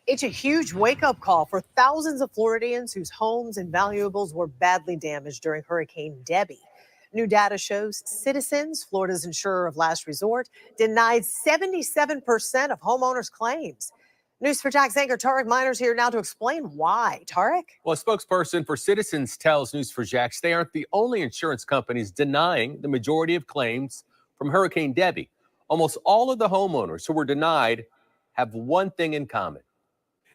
It's a huge wake-up call for thousands of Floridians whose homes and valuables were badly damaged during Hurricane Debbie. New data shows citizens, Florida's insurer of last resort, denied 77% of homeowners' claims. News4Jack's anchor Tarek Miner's here now to explain why. Tarek? Well, a spokesperson for Citizens tells News4Jax they aren't the only insurance companies denying the majority of claims from Hurricane Debbie. Almost all of the homeowners who were denied have one thing in common.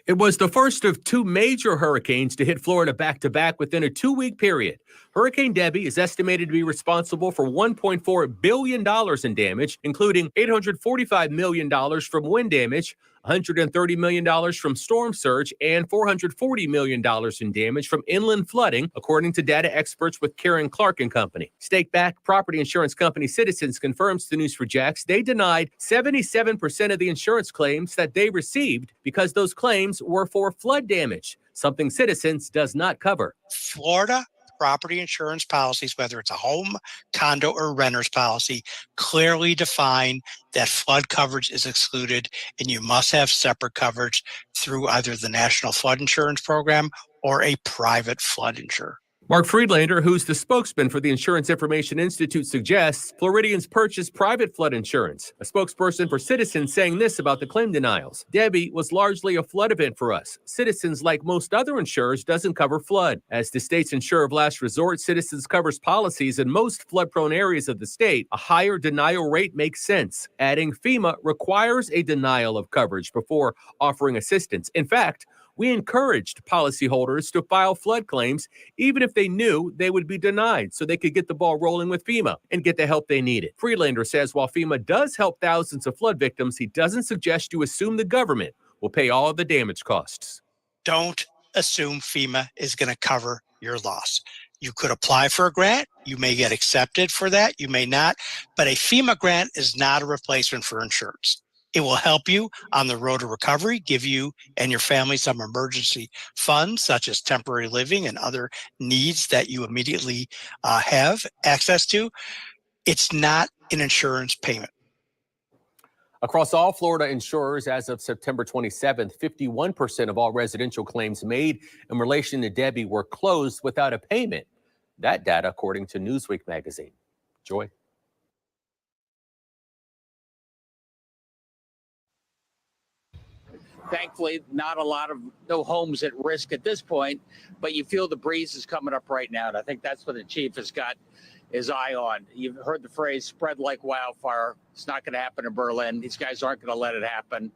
It was the first of two major hurricanes to hit Florida back-to-back within a 2-week period. Hurricane Debbie is estimated to be responsible for $1.4 billion in damage, including $845 million from wind damage, $130 million from storm surge, and $440 million in damage from inland flooding, according to data experts with Karen Clark and Company. Stake-backed property insurance company Citizens confirms to News4Jax they denied 77% of the insurance claims that they received because those claims were for flood damage, something Citizens does not cover. Florida property insurance policies, whether it's a home, condo, or renter's policy, clearly define that flood coverage is excluded, and you must have separate coverage through either the National Flood Insurance Program or a private flood insurer. Mark Friedlander, who's the spokesman for the Insurance Information Institute, suggests Floridians purchase private flood insurance. A spokesperson for Citizens saying this about the claim denials. Debbie was largely a flood event for us. Citizens, like most other insurers, doesn't cover flood. As the state's insurer of last resort, Citizens covers policies in most flood-prone areas of the state. A higher denial rate makes sense. Adding FEMA requires a denial of coverage before offering assistance. In fact, we encouraged policyholders to file flood claims even if they knew they would be denied so they could get the ball rolling with FEMA and get the help they needed. Friedlander says while FEMA does help thousands of flood victims, he doesn't suggest you assume the government will pay all of the damage costs. Don't assume FEMA is going to cover your loss. You could apply for a grant. You may get accepted for that. You may not. But a FEMA grant is not a replacement for insurance. It will help you on the road to recovery, give you and your family some emergency funds, such as temporary living and other needs that you immediately have access to. It's not an insurance payment. Across all Florida insurers, as of September 27th, 51% of all residential claims made in relation to Debbie were closed without a payment. That data, according to Newsweek magazine. Joy. Thankfully, not a lot of no homes at risk at this point, but you feel the breeze is coming up right now. And I think that's what the chief has got his eye on. You've heard the phrase spread like wildfire. It's not going to happen in Berlin. These guys aren't going to let it happen.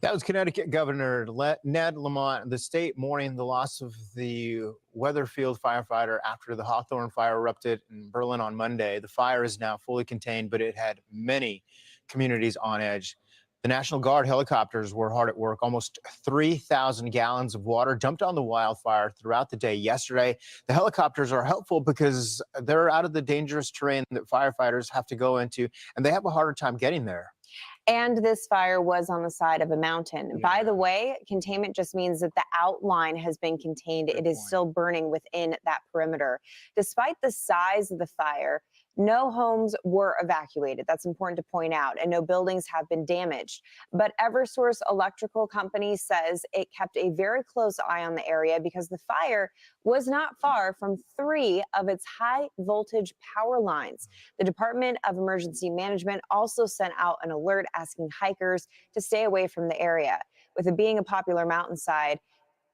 That was Connecticut Governor Ned Lamont. The state mourning the loss of the Weatherfield firefighter after the Hawthorne fire erupted in Berlin on Monday. The fire is now fully contained, but it had many communities on edge. The National Guard helicopters were hard at work. Almost 3,000 gallons of water dumped on the wildfire throughout the day yesterday. The helicopters are helpful because they're out of the dangerous terrain that firefighters have to go into, and they have a harder time getting there. And this fire was on the side of a mountain. Yeah. By the way, containment just means that the outline has been contained. It is still burning within that perimeter. Despite the size of the fire, no homes were evacuated. That's important to point out, and no buildings have been damaged. But Eversource Electrical Company says it kept a very close eye on the area because the fire was not far from 3 of its high voltage power lines. The Department of Emergency Management also sent out an alert asking hikers to stay away from the area. With it being a popular mountainside,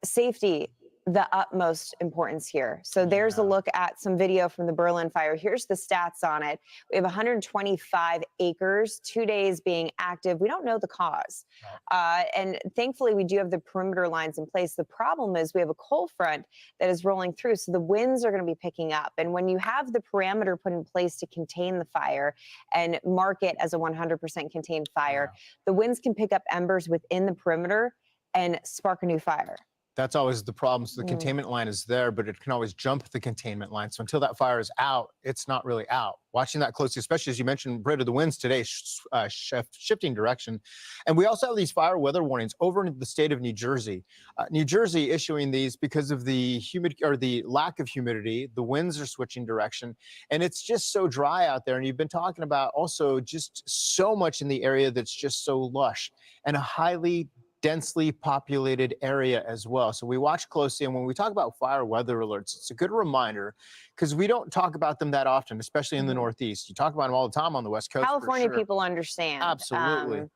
safety the utmost importance here. So there's a look at some video from the Berlin fire. Here's the stats on it. We have 125 acres, 2 days being active. We don't know the cause. And thankfully, we do have the perimeter lines in place. The problem is we have a cold front that is rolling through, so the winds are going to be picking up. And when you have the parameter put in place to contain the fire and mark it as a 100% contained fire, the winds can pick up embers within the perimeter and spark a new fire. That's always the problem. So the containment line is there, but it can always jump the containment line. So until that fire is out, it's not really out. Watching that closely, especially as you mentioned, Britta, the winds today shifting direction. And we also have these fire weather warnings over in the state of New Jersey. New Jersey issuing these because of the the lack of humidity. The winds are switching direction, and it's just so dry out there. And you've been talking about also just so much in the area that's just so lush and a highly densely populated area as well. So we watch closely, and when we talk about fire weather alerts, it's a good reminder because we don't talk about them that often, especially in the Northeast. You talk about them all the time on the West Coast. California for sure. people understand. Absolutely.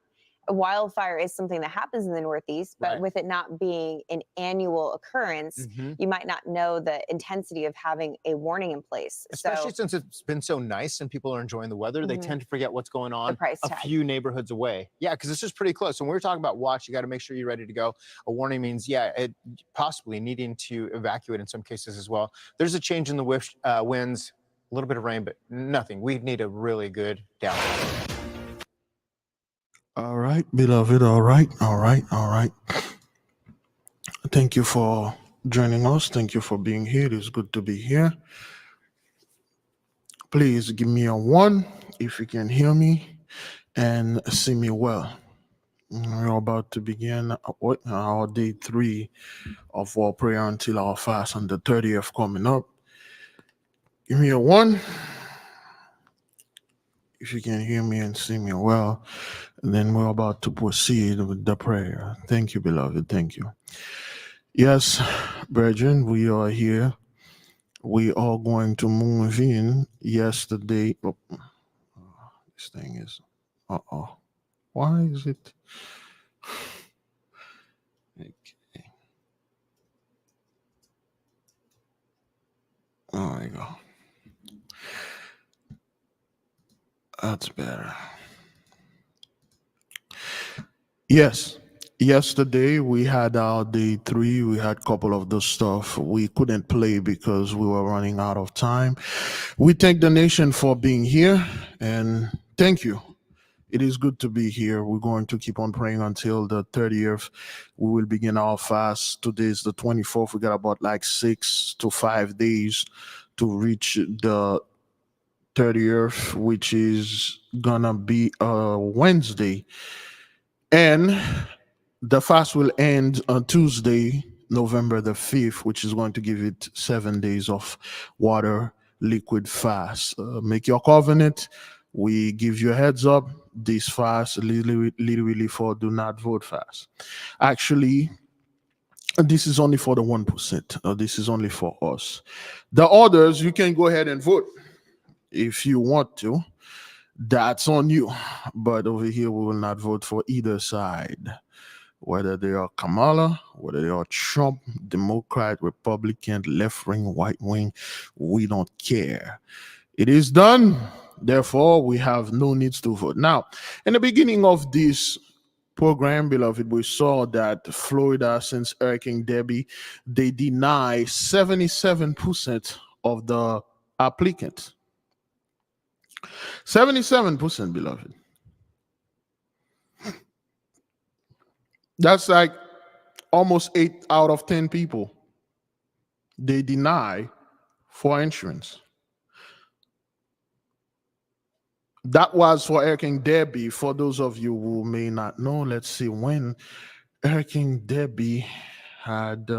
A wildfire is something that happens in the Northeast, but with it not being an annual occurrence, you might not know the intensity of having a warning in place. Especially since it's been so nice and people are enjoying the weather, they tend to forget what's going on a few neighborhoods away. Yeah, because this is pretty close. When we're talking about watch, you got to make sure you're ready to go. A warning means, it possibly needing to evacuate in some cases as well. There's a change in the winds, a little bit of rain, but nothing. We need a really good downpour. All right, beloved. All right. Thank you for joining us. Thank you for being here. It is good to be here. Please give me a 1 if you can hear me and see me well. We're about to begin our day 3 of our prayer until our fast on the 30th coming up. Give me a 1 if you can hear me and see me well. And then we're about to proceed with the prayer. Thank you, beloved. Thank you. Yes, brethren, we are here. We are going to move in yesterday. Oh, this thing is, why is it? Okay. There we go. That's better. Yes. Yesterday we had our day 3. We had a couple of the stuff we couldn't play because we were running out of time. We thank the nation for being here, and thank you. It is good to be here. We're going to keep on praying until the 30th. We will begin our fast. Today is the 24th. We got about like 6 to 5 days to reach the 30th, which is gonna be a Wednesday. And the fast will end on Tuesday, November the 5th, which is going to give it 7 days of water, liquid fast. Make your covenant. We give you a heads up. This fast, literally for do not vote fast. Actually, this is only for the 1%. This is only for us. The others, you can go ahead and vote if you want to. That's on you. But over here, we will not vote for either side. Whether they are Kamala, whether they are Trump, Democrat, Republican, left wing, white wing, we don't care. It is done. Therefore, we have no needs to vote. Now, in the beginning of this program, beloved, we saw that Florida, since Hurricane Debbie, they deny 77% of the applicants. 77%, beloved. That's like almost 8 out of 10 people they deny for insurance. That was for Hurricane Debbie. For those of you who may not know, let's see when Hurricane Debbie had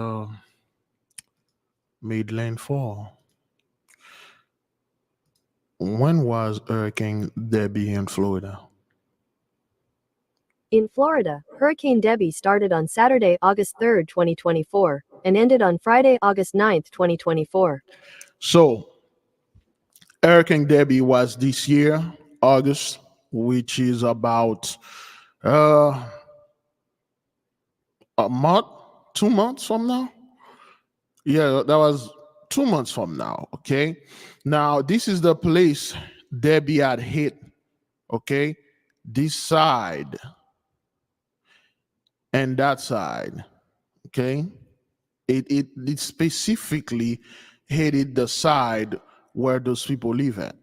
made landfall. When was Hurricane Debbie in Florida? In Florida, Hurricane Debbie started on Saturday, August 3rd, 2024, and ended on Friday, August 9th, 2024. So, Hurricane Debbie was this year, August, which is about a month, 2 months from now. Yeah, that was 2 months from now, okay? Now, this is the place Debbie had hit, okay? This side and that side, okay? It specifically hit the side where those people live at.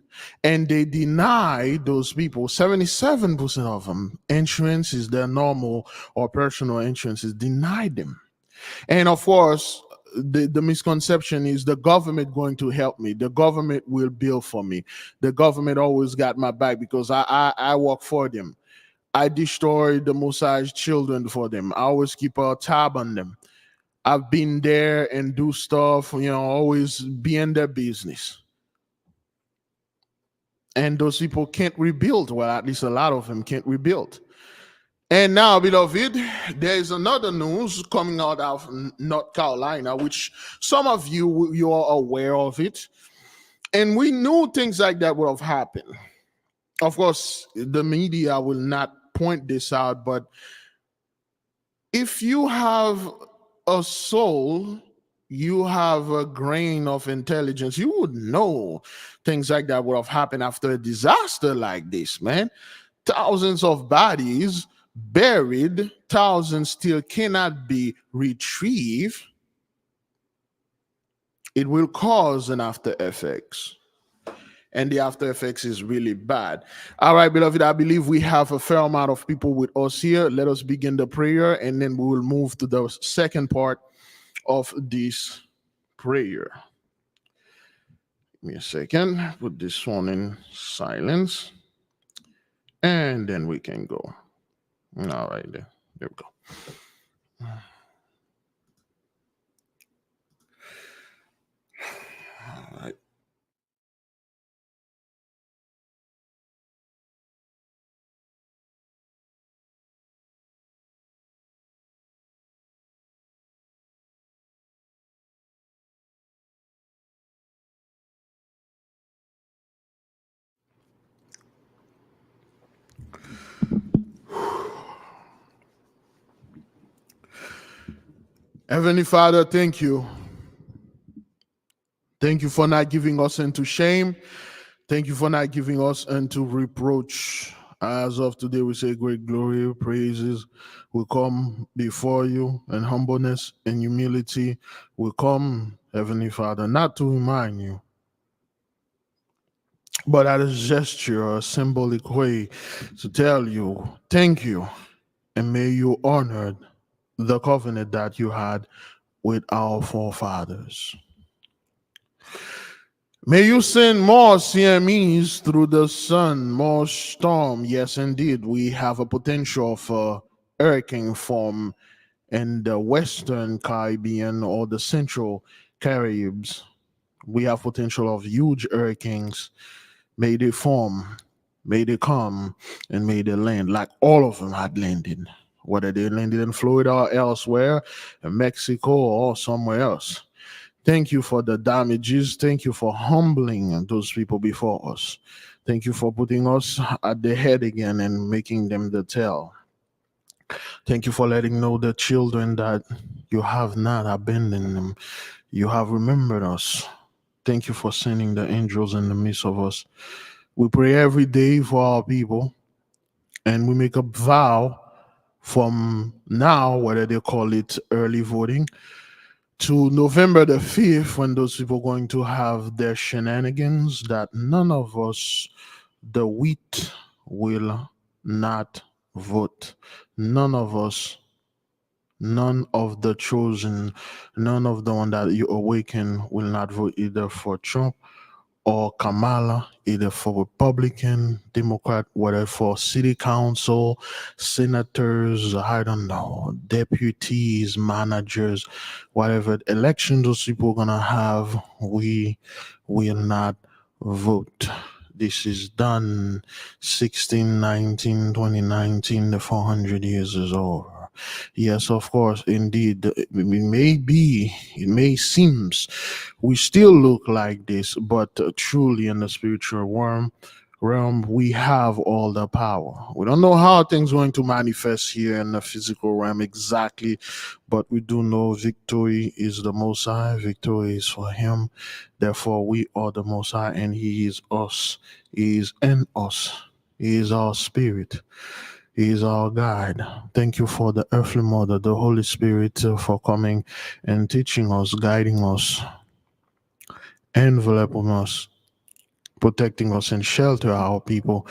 And they deny those people, 77% of them, insurance is their normal or personal insurance is denied them. And of course, the misconception is the government going to help me. The government will bill for me. The government always got my back because I work for them. I destroy the Mosai's children for them. I always keep a tab on them. I've been there and do stuff, always be in their business. And those people can't rebuild. Well, at least a lot of them can't rebuild. And now, beloved, there is another news coming out of North Carolina, which some of you are aware of it. And we knew things like that would have happened. Of course, the media will not point this out, but if you have a soul, you have a grain of intelligence, you would know things like that would have happened after a disaster like this, man. Thousands of bodies buried, thousands still cannot be retrieved. It will cause an after effects. And the after effects is really bad. All right, beloved, I believe we have a fair amount of people with us here. Let us begin the prayer, and then we will move to the second part of this prayer. Give me a second. Put this one in silence, and then we can go. All right, there we go. All right. Heavenly Father, thank you. Thank you for not giving us into shame. Thank you for not giving us into reproach. As of today, we say great glory, praises. We come before you in humbleness and humility. We come, Heavenly Father, not to remind you, but as a gesture, a symbolic way to tell you, thank you, and may you honor the covenant that you had with our forefathers. May you send more CMEs through the sun, more storm. Yes, indeed, we have a potential for hurricane form in the Western Caribbean or the Central Caribbeans. We have potential of huge hurricanes. May they form, may they come, and may they land like all of them had landed, whether they landed in Florida or elsewhere, in Mexico or somewhere else. Thank you for the damages. Thank you for humbling those people before us. Thank you for putting us at the head again and making them the tail. Thank you for letting know the children that you have not abandoned them. You have remembered us. Thank you for sending the angels in the midst of us. We pray every day for our people, and we make a vow from now, whether they call it early voting, to November the 5th, when those people are going to have their shenanigans, that none of us, the wheat, will not vote. None of us, none of the chosen, none of the one that you awaken will not vote either for Trump or Kamala, either for Republican, Democrat, whether for city council, senators, I don't know, deputies, managers, whatever election those people are gonna have, we will not vote. This is done 1619, 2019, the 400 years is over. Yes, of course, indeed. It may seem we still look like this, but truly in the spiritual realm, we have all the power. We don't know how things are going to manifest here in the physical realm exactly, but we do know victory is the Most High. Victory is for Him. Therefore, we are the Most High, and He is us. He is in us. He is our spirit. He is our guide. Thank you for the earthly mother, the Holy Spirit, for coming and teaching us, guiding us, enveloping us, protecting us, and shelter our people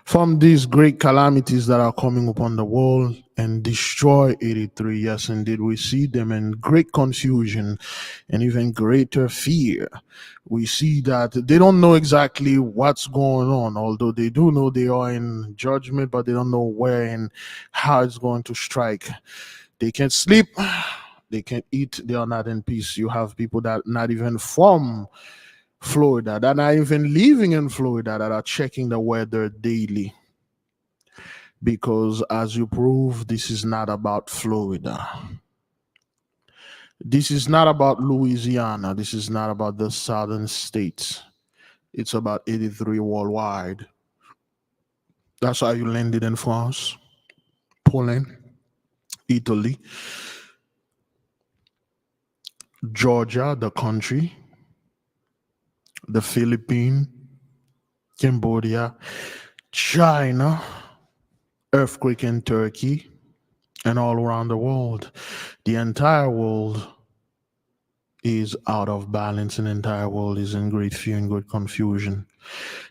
from these great calamities that are coming upon the world and destroy 83. Yes, indeed, we see them in great confusion and even greater fear. We see that they don't know exactly what's going on, although they do know they are in judgment, but they don't know where and how it's going to strike. They can't sleep, they can't eat, they are not in peace. You have people that not even from Florida, that are not even living in Florida, that are checking the weather daily. because, as you prove, this is not about Florida. This is not about Louisiana. This is not about the southern states. It's about 83 worldwide. That's how you landed in France, Poland, Italy, Georgia, the country, the Philippines, Cambodia, China, earthquake in Turkey, and all around the world. The entire world is out of balance, and the entire world is in great fear and great confusion.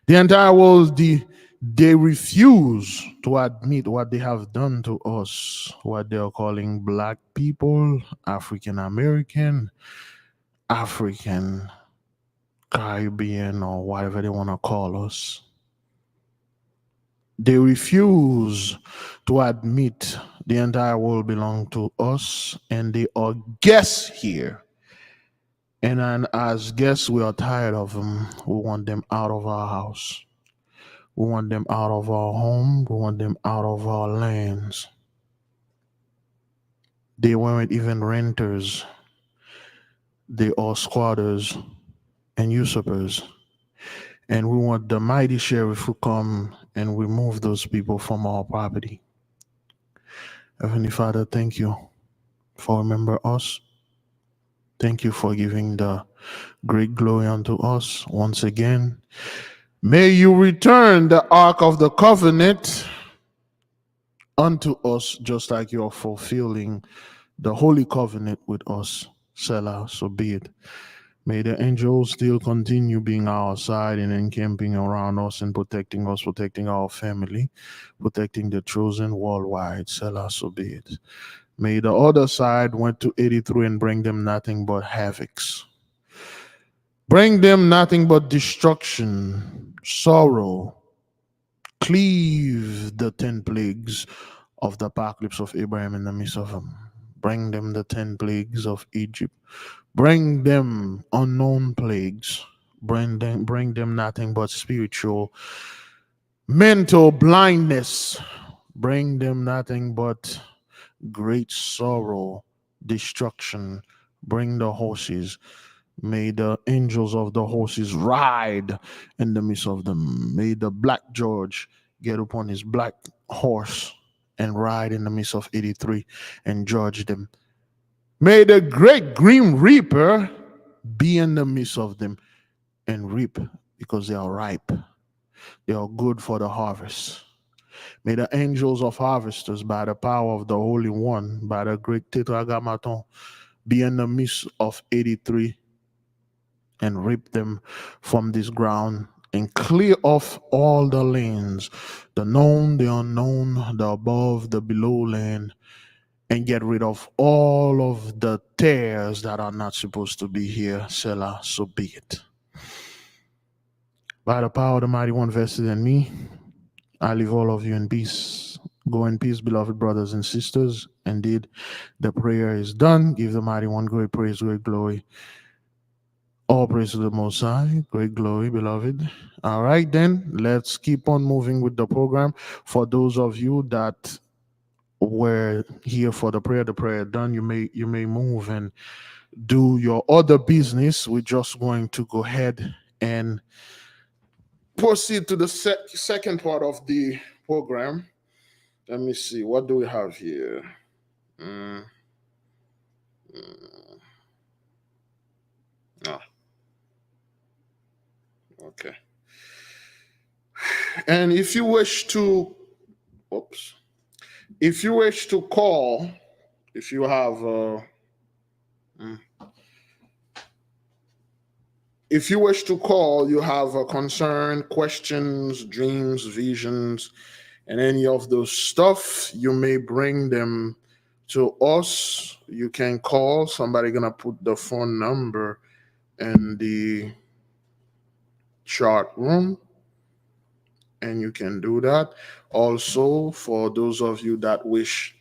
The entire world, they refuse to admit what they have done to us, what they are calling black people, African American, African, Caribbean, or whatever they want to call us. They refuse to admit the entire world belongs to us, and they are guests here. And as guests, we are tired of them. We want them out of our house. We want them out of our home. We want them out of our lands. They weren't even renters. They are squatters and usurpers. And we want the mighty sheriff to come and remove those people from our property. Heavenly Father, thank you for remembering us. Thank you for giving the great glory unto us once again. May you return the Ark of the Covenant unto us, just like you are fulfilling the Holy Covenant with us. Selah, so be it. May the angels still continue being our side and encamping around us and protecting us, protecting our family, protecting the chosen worldwide. Selah, so be it. May the other side went to 83 and bring them nothing but havocs. Bring them nothing but destruction, sorrow. Cleave the 10 plagues of the apocalypse of Abraham in the midst of them. Bring them the 10 plagues of Egypt. Bring them unknown plagues. Bring them nothing but spiritual, mental blindness. Bring them nothing but great sorrow, destruction. Bring the horses. May the angels of the horses ride in the midst of them. May the Black George get upon his black horse and ride in the midst of 83 and judge them. May the great Grim Reaper be in the midst of them and reap, because they are ripe. They are good for the harvest. May the angels of harvesters, by the power of the Holy One, by the great Tetragrammaton, be in the midst of 83 and reap them from this ground and clear off all the lands, the known, the unknown, the above, the below land, and get rid of all of the tares that are not supposed to be here. Selah, so be it. By the power of the mighty one vested in me, I leave all of you in peace. Go in peace, beloved brothers and sisters. Indeed, the prayer is done. Give the mighty one great praise, great glory. All praise to the Most High. Great glory, beloved. All right, then, let's keep on moving with the program. For those of you that were here for the prayer done, you may move and do your other business. We're just going to go ahead and proceed to the second part of the program. Let me see, what do we have here? Okay. And if you wish to, if you wish to call, if you have, if you wish to call, you have a concern, questions, dreams, visions, and any of those stuff, you may bring them to us. You can call. Somebody gonna put the phone number in the chat room, and you can do that. Also, for those of you that wish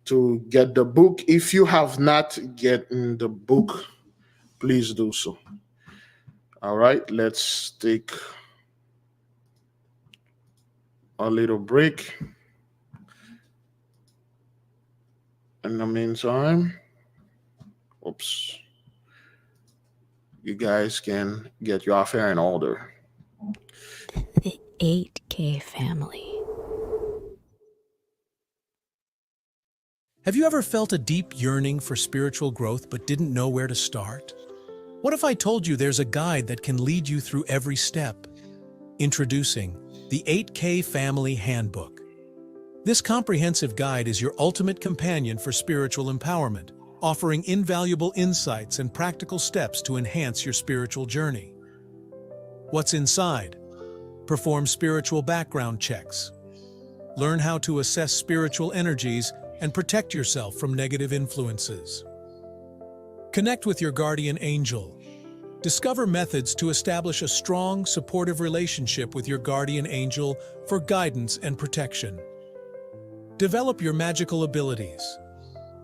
to get the book, if you have not gotten the book, please do so. All right, let's take a little break. In the meantime, oops, you guys can get your affair in order. The 8K family. Have you ever felt a deep yearning for spiritual growth but didn't know where to start? What if I told you there's a guide that can lead you through every step? Introducing the 8K Family Handbook. This comprehensive guide is your ultimate companion for spiritual empowerment, offering invaluable insights and practical steps to enhance your spiritual journey. What's inside? Perform spiritual background checks. Learn how to assess spiritual energies and protect yourself from negative influences. Connect with your guardian angel. Discover methods to establish a strong, supportive relationship with your guardian angel for guidance and protection. Develop your magical abilities.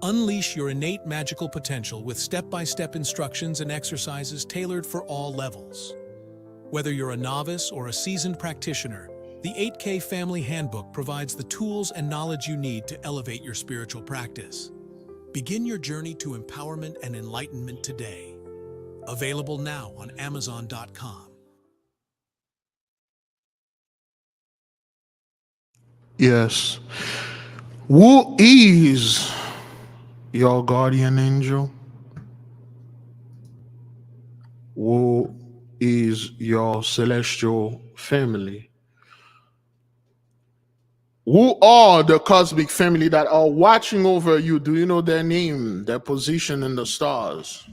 Unleash your innate magical potential with step-by-step instructions and exercises tailored for all levels. Whether you're a novice or a seasoned practitioner, the 8K Family Handbook provides the tools and knowledge you need to elevate your spiritual practice. Begin your journey to empowerment and enlightenment today. Available now on Amazon.com. Yes. Who is your guardian angel? Who is your celestial family? Who are the cosmic family that are watching over you? Do you know their name, their position in the stars?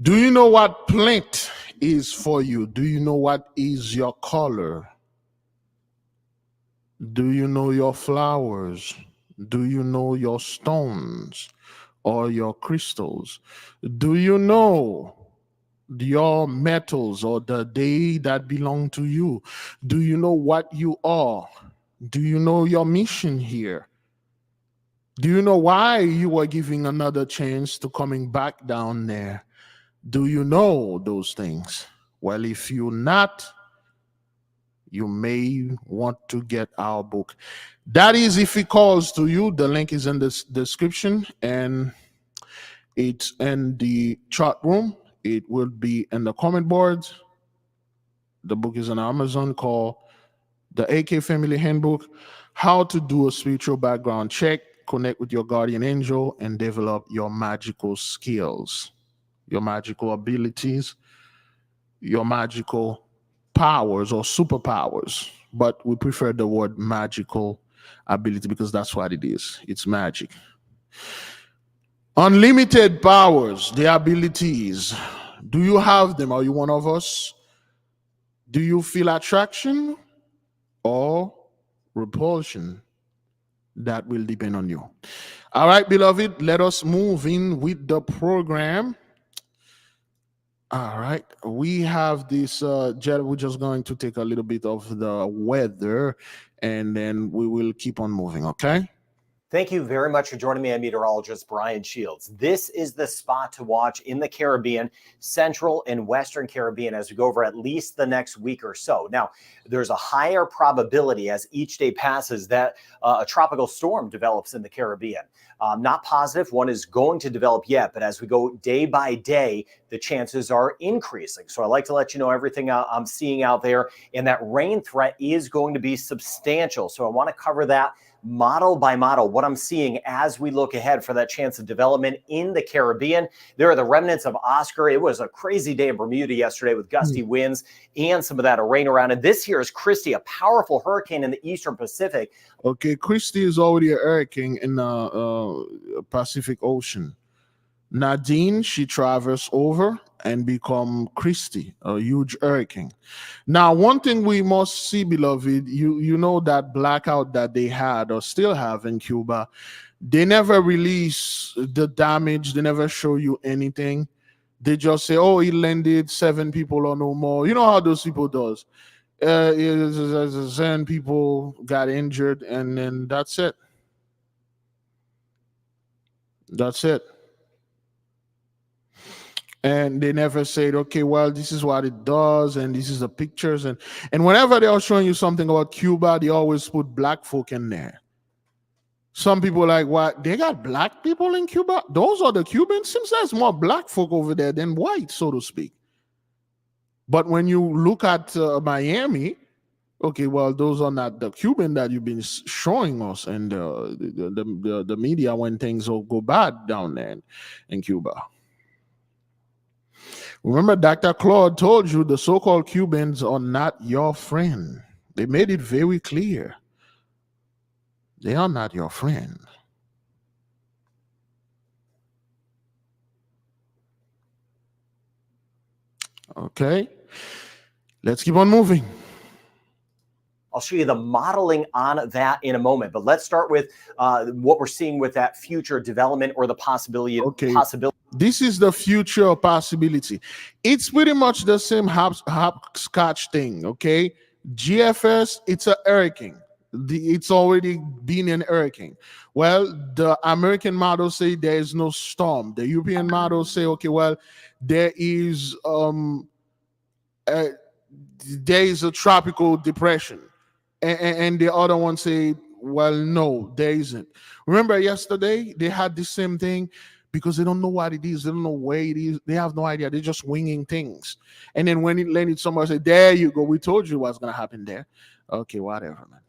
Do you know what plant is for you? Do you know what is your color? Do you know your flowers? Do you know your stones or your crystals? Do you know your metals or the day that belong to you? Do you know what you are? Do you know your mission here? Do you know why you are giving another chance to coming back down there? Do you know those things? Well, if you're not, you may want to get our book. That is if it calls to you. The link is in the description and it's in the chat room. It will be in the comment boards. The book is on Amazon called The 8K Family Handbook, How to Do a Spiritual Background Check, Connect with Your Guardian Angel, and Develop Your Magical Skills, your magical abilities, your magical powers or superpowers. But we prefer the word magical ability because that's what it is. It's magic. Unlimited powers, the abilities. Do you have them? Are you one of us? Do you feel attraction or repulsion? That will depend on you. All right, beloved, let us move in with the program. All right, we have this jet. We're just going to take a little bit of the weather and then we will keep on moving, okay? Thank you very much for joining me. I'm meteorologist Brian Shields. This is the spot to watch in the Caribbean, Central and Western Caribbean, as we go over at least the next week or so. Now, there's a higher probability as each day passes that a tropical storm develops in the Caribbean. Not positive one is going to develop yet, but as we go day by day, the chances are increasing. So I like to let you know everything I'm seeing out there, and that rain threat is going to be substantial. So I want to cover that model by model, what I'm seeing as we look ahead for that chance of development in the Caribbean. There are the remnants of Oscar. It was a crazy day in Bermuda yesterday with gusty winds and some of that rain around. And this here is Christy, a powerful hurricane in the Eastern Pacific. Okay, Christy is already a hurricane in the Pacific Ocean. Nadine, she traversed over and become Christy, a huge hurricane. Now, one thing we must see, beloved, you know that blackout that they had or still have in Cuba, they never release the damage. They never show you anything. They just say, oh, it landed 7 people or no more. You know how those people does. 7 people got injured and then that's it. That's it. And they never said, okay, well, this is what it does, and this is the pictures. And whenever they are showing you something about Cuba, they always put black folk in there. Some people like, what? They got black people in Cuba? Those are the Cubans? Seems there's more black folk over there than white, so to speak. But when you look at Miami, okay, well, those are not the Cuban that you've been showing us and the media when things will go bad down there in Cuba. Remember, Dr. Claude told you the so-called Cubans are not your friend. They made it very clear. They are not your friend. Okay, let's keep on moving. I'll show you the modeling on that in a moment, but let's start with what we're seeing with that future development or the possibility. Okay, this is the future possibility. It's pretty much the same hopscotch thing. Okay, GFS, it's a hurricane. It's already been an hurricane. Well, the American models say there is no storm. The European models say, okay, well, there is a tropical depression. And the other one say, well, no, there isn't. Remember yesterday, they had the same thing because they don't know what it is. They don't know where it is. They have no idea. They're just winging things. And then when it landed, somebody said, there you go. We told you what's going to happen there. Okay, whatever, man.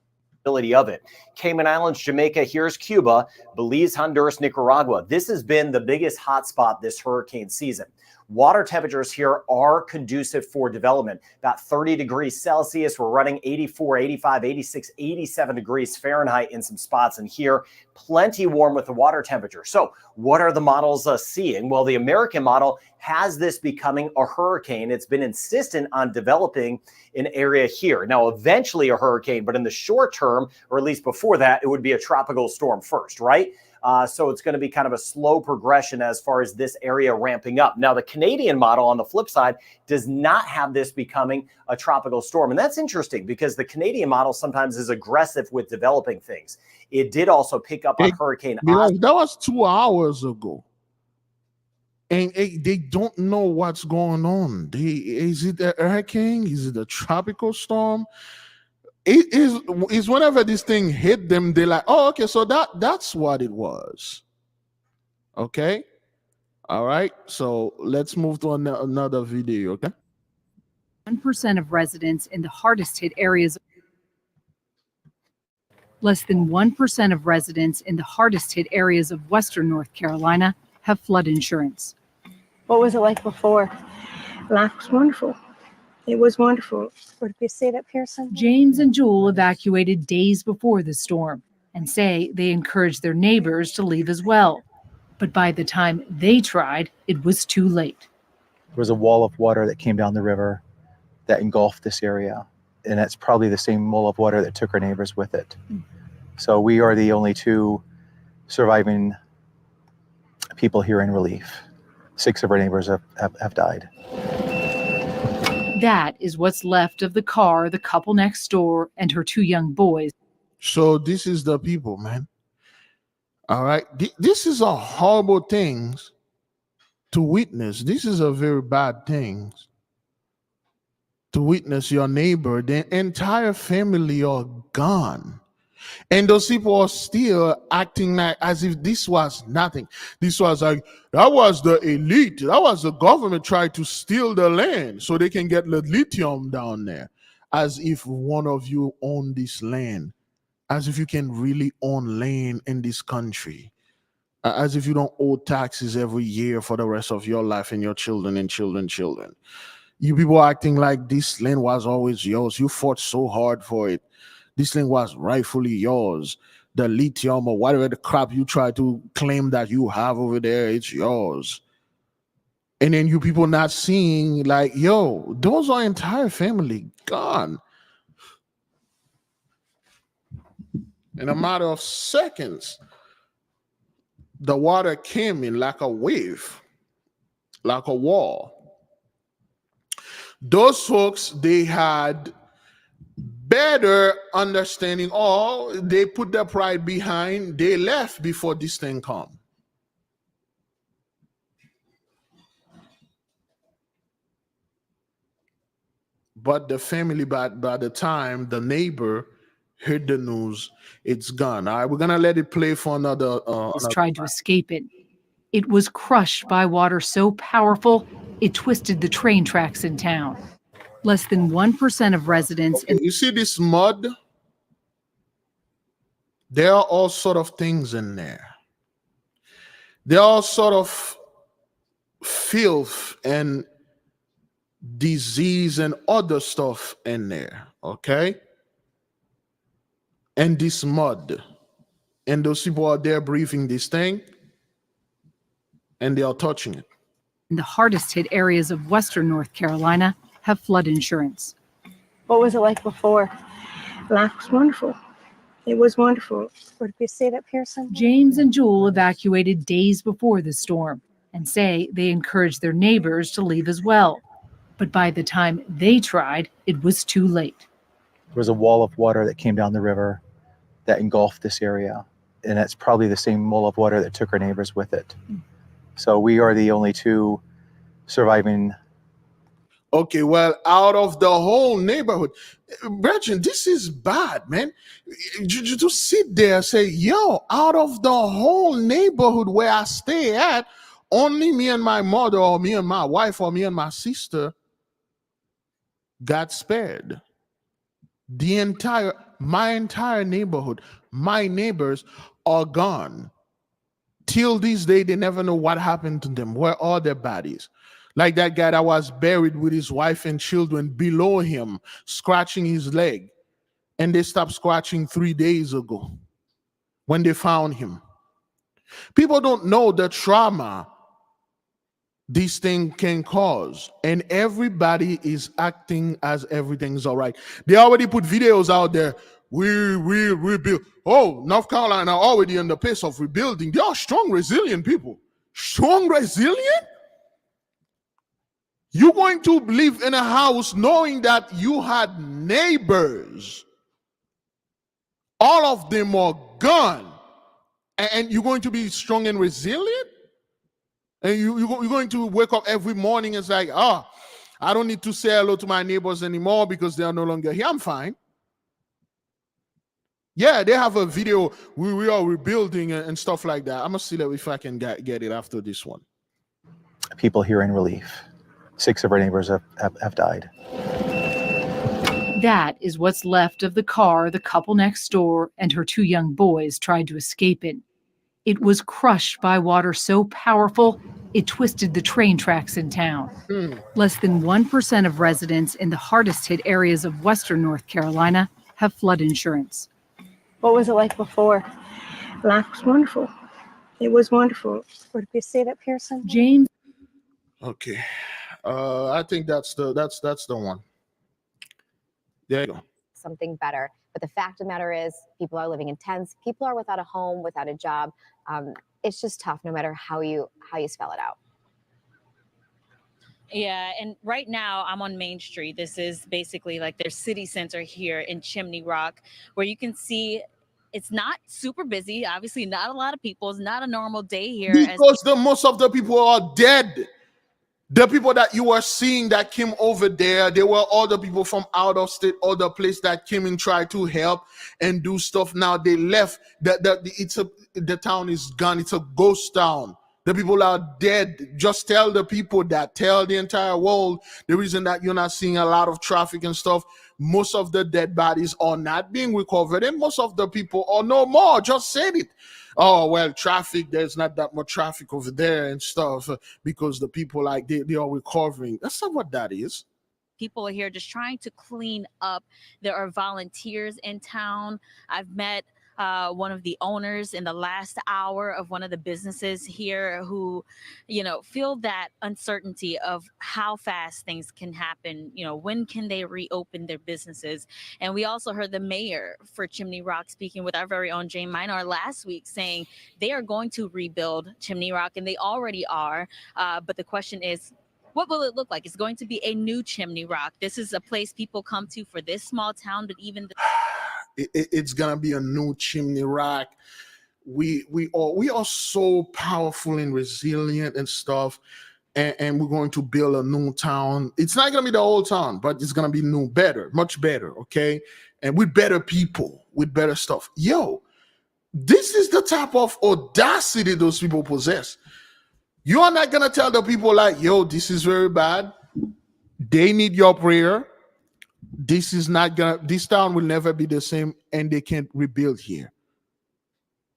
Of it. Cayman Islands, Jamaica, here's Cuba, Belize, Honduras, Nicaragua. This has been the biggest hotspot this hurricane season. Water temperatures here are conducive for development. About 30 degrees Celsius. We're running 84, 85, 86, 87 degrees Fahrenheit in some spots. And here, plenty warm with the water temperature. So what are the models seeing? Well, the American model has this becoming a hurricane. It's been insistent on developing an area here. Now, eventually a hurricane, but in the short term, or at least before that, it would be a tropical storm first, right? So it's going to be kind of a slow progression as far as this area ramping up. Now, the Canadian model on the flip side does not have this becoming a tropical storm. And that's interesting because the Canadian model sometimes is aggressive with developing things. It did also pick up on Hurricane Oscar. That was 2 hours ago. And they don't know what's going on. Is it a hurricane? Is it a tropical storm? It is whenever this thing hit them, they're like, oh, okay, so that's what it was. Okay. All right. So let's move to another video. Okay. 1% of residents in the hardest hit areas. Less than 1% of residents in the hardest hit areas of Western North Carolina have flood insurance. What was it like before? Life was wonderful. It was wonderful. Would you say that, Pearson? James and Jewel evacuated days before the storm and say they encouraged their neighbors to leave as well. But by the time they tried, it was too late. There was a wall of water that came down the river that engulfed this area. And that's probably the same wall of water that took our neighbors with it. So we are the only two surviving people here in relief. 6 of our neighbors have died. That is what's left of the car, the couple next door, and her 2 young boys. So this is the people, man. All right. This is a horrible thing to witness. This is a very bad thing to witness your neighbor. The entire family are gone. And those people are still acting like as if this was nothing. This was like, that was the elite. That was the government trying to steal the land so they can get the lithium down there. As if one of you own this land. As if you can really own land in this country. As if you don't owe taxes every year for the rest of your life and your children and children. You people are acting like this land was always yours. You fought so hard for it. This thing was rightfully yours. The lithium or whatever the crap you try to claim that you have over there, it's yours. And then you people not seeing like, yo, those are entire family gone. In a matter of seconds, the water came in like a wave, like a wall. Those folks, they had better understanding. Oh, they put their pride behind. They left before this thing come. but the family, by the time the neighbor heard the news, it's gone. All right, we're gonna let it play for another. Tried to escape it. It was crushed by water so powerful it twisted the train tracks in town. Less than 1% of residents in You see this mud? There are all sort of things in there. There are all sort of filth and disease and other stuff in there, okay? And this mud. And those people are there breathing this thing, and they are touching it. the hardest hit areas of western North Carolina have flood insurance. What was it like before? Life was wonderful. It was wonderful. Would it be safe up here somewhere? James and Jewel evacuated days before the storm and say they encouraged their neighbors to leave as well. But by the time they tried, it was too late. There was a wall of water that came down the river that engulfed this area. And it's probably the same wall of water that took our neighbors with it. So we are the only two surviving. Okay, well, out of the whole neighborhood, Brethren, this is bad, man. You just sit there and say, yo, out of the whole neighborhood where I stay at, only me and my mother or me and my wife or me and my sister got spared. My entire neighborhood, my neighbors are gone. Till this day, they never know what happened to them. Where are their bodies? Like that guy that was buried with his wife and children below him, scratching his leg. And they stopped scratching 3 days ago when they found him. People don't know the trauma this thing can cause. And everybody is acting as everything's all right. They already put videos out there. We rebuild. Oh, North Carolina already in the pace of rebuilding. They are strong, resilient people. Strong, resilient? You're going to live in a house knowing that you had neighbors. All of them are gone. And you're going to be strong and resilient? And you're going to wake up every morning and it's like, I don't need to say hello to my neighbors anymore because they are no longer here. I'm fine. Yeah, they have a video. We are rebuilding and stuff like that. I'm going to see if I can get it after this one. People here in relief. 6 of our neighbors have died. That is what's left of the car the couple next door and her 2 young boys tried to escape in. It was crushed by water so powerful, it twisted the train tracks in town. Less than 1% of residents in the hardest hit areas of western North Carolina have flood insurance. What was it like before? Life was wonderful. It was wonderful. Would it be safe up here somewhere? James. Okay. I think that's the one. There you go. Something better. But the fact of the matter is, people are living in tents. People are without a home, without a job. It's just tough, no matter how you spell it out. Yeah, and right now I'm on Main Street. This is basically like their city center here in Chimney Rock, where you can see it's not super busy. Obviously, not a lot of people. It's not a normal day here. Because most of the people are dead. The people that you are seeing that came over there, they were all the people from out of state, other place that came and tried to help and do stuff. Now they left. The town is gone. It's a ghost town. The people are dead. Just tell the people that. Tell the entire world. The reason that you're not seeing a lot of traffic and stuff, most of the dead bodies are not being recovered, and most of the people are no more. Just said it. Oh, well, traffic, there's not that much traffic over there and stuff because the people, like, they are recovering. That's not what that is. People are here just trying to clean up. There are volunteers in town. I've met one of the owners in the last hour of one of the businesses here who, feel that uncertainty of how fast things can happen. When can they reopen their businesses? And we also heard the mayor for Chimney Rock speaking with our very own Jane Minor last week saying they are going to rebuild Chimney Rock, and they already are. But the question is, what will it look like? It's going to be a new Chimney Rock. This is a place people come to for this small town, but even it's gonna be a new Chimney Rock. We are so powerful and resilient and stuff. and we're going to build a new town. It's not going to be the old town, but it's going to be new, better, much better, okay? And with better people, with better stuff. Yo, this is the type of audacity those people possess. You are not going to tell the people like, yo, this is very bad. They need your prayer. This town will never be the same, and they can't rebuild here.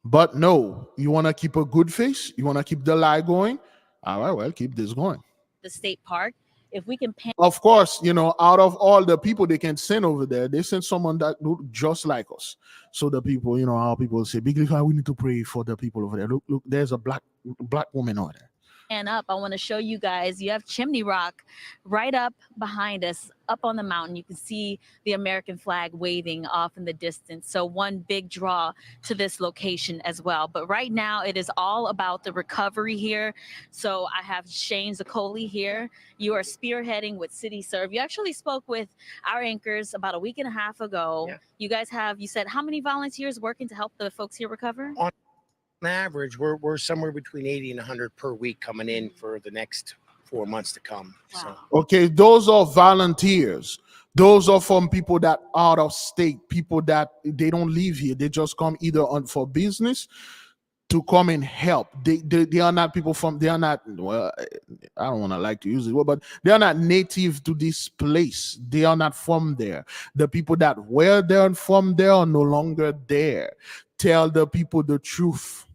But no, you want to keep a good face? You want to keep the lie going? All right, well, keep this going. The state park, if we can Of course, out of all the people they can send over there, they send someone that look just like us. So the people, how people say, Big Levi, we need to pray for the people over there. Look, there's a black woman over there. pan up, I want to show you guys, you have Chimney Rock right up behind us, up on the mountain. You can see the American flag waving off in the distance. So one big draw to this location as well. But right now it is all about the recovery here. So I have Shane Zaccoli here. You are spearheading with City Serve. You actually spoke with our anchors about a week and a half ago. Yeah. You guys have, you said, how many volunteers working to help the folks here recover? On average, we're somewhere between 80 and 100 per week coming in for the next 4 months to come. Wow. So. Okay, those are volunteers. Those are from people that are out of state, people that they don't live here. They just come either for business to come and help. They are not people from, they are not, well, I don't want to like to use it, but they are not native to this place. They are not from there. The people that were there and from there are no longer there. Tell the people the truth.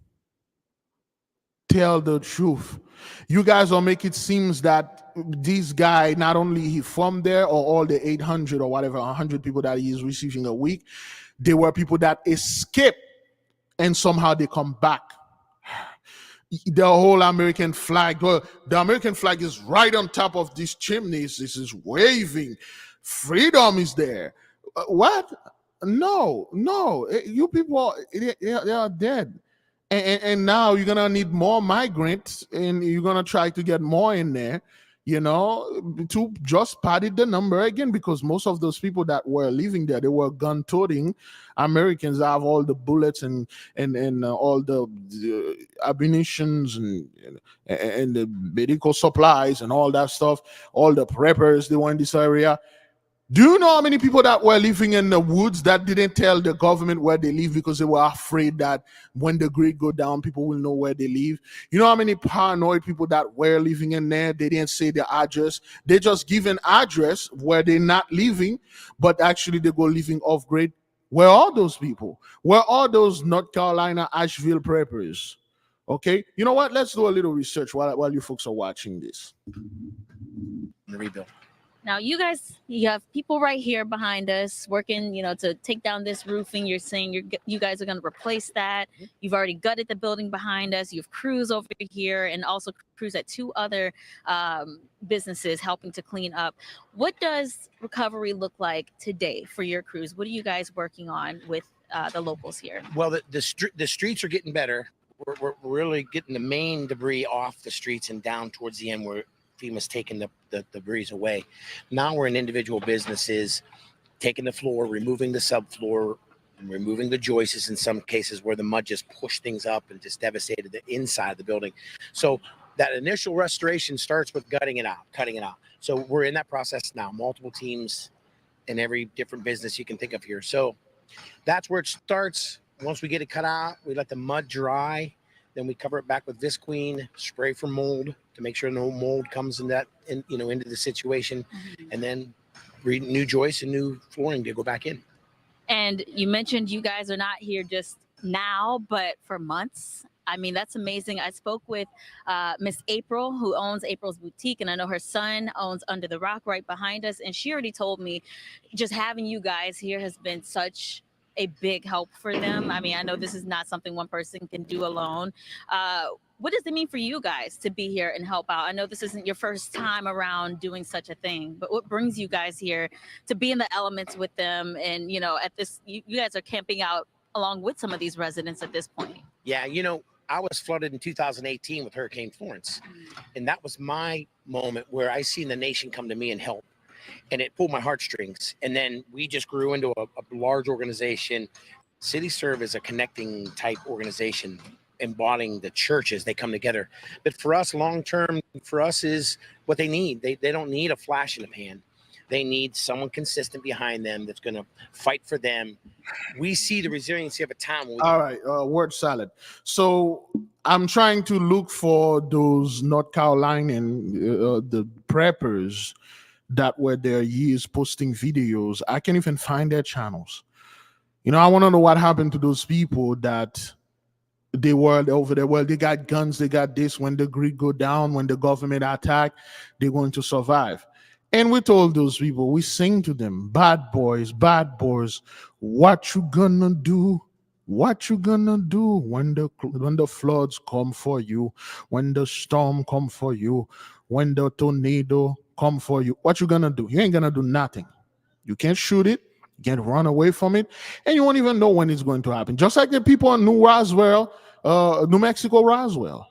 Tell the truth. You guys will make it seem that this guy, not only he from there or all the 800 or whatever, 100 people that he is receiving a week, they were people that escaped and somehow they come back. The whole American flag, the American flag is right on top of these chimneys. This is waving. Freedom is there. What? No. You people, they are dead. And now you're gonna need more migrants, and you're gonna try to get more in there, to just padded the number again, because most of those people that were living there, they were gun-toting Americans that have all the bullets and all the ammunitions and the medical supplies and all that stuff, all the preppers they were in this area. Do you know how many people that were living in the woods that didn't tell the government where they live because they were afraid that when the grid go down, people will know where they live? You know how many paranoid people that were living in there? They didn't say their address. They just give an address where they're not living, but actually they go living off grid. Where are those people? Where are those North Carolina Asheville preppers? Okay, you know what? Let's do a little research while you folks are watching this. Rebuild. Now, you guys, you have people right here behind us working, to take down this roofing. You're saying you guys are going to replace that. You've already gutted the building behind us. You have crews over here and also crews at 2 other businesses helping to clean up. What does recovery look like today for your crews? What are you guys working on with the locals here? Well, the streets are getting better. We're really getting the main debris off the streets and down towards the end where FEMA's taking the debris away. Now we're in individual businesses, taking the floor, removing the subfloor, and removing the joists in some cases where the mud just pushed things up and just devastated the inside of the building. So that initial restoration starts with cutting it out. So we're in that process now, multiple teams in every different business you can think of here. So that's where it starts. Once we get it cut out, we let the mud dry. Then we cover it back with Visqueen, spray for mold to make sure no mold comes into the situation, and then new joists and new flooring to go back in. And you mentioned you guys are not here just now, but for months. I mean, that's amazing. I spoke with Miss April, who owns April's Boutique, and I know her son owns Under the Rock right behind us. And she already told me just having you guys here has been such a big help for them. I mean, I know this is not something one person can do alone. What does it mean for you guys to be here and help out? I know this isn't your first time around doing such a thing, but what brings you guys here to be in the elements with them? And, at this, you guys are camping out along with some of these residents at this point. Yeah, I was flooded in 2018 with Hurricane Florence. And that was my moment where I seen the nation come to me and help. And it pulled my heartstrings. And then we just grew into a large organization. City Serve is a connecting type organization. embodying the church as they come together. But for us, long term, for us is what they need. They don't need a flash in the pan. They need someone consistent behind them that's going to fight for them. We see the resiliency of a town. All right, word salad. So I'm trying to look for those North Carolinian the preppers that were there years posting videos. I can't even find their channels. You know, I want to know what happened to those people that they were over there. Well, they got guns, they got this. When the Greek go down, when the government attack, they're going to survive. And we told those people, we sing to them, bad boys, what you gonna do? What you gonna do when the floods come for you, when the storm come for you, when the tornado come for you? What you gonna do? You ain't gonna do nothing. You can't shoot it, you can't run away from it, and you won't even know when it's going to happen. Just like the people in New Mexico Roswell.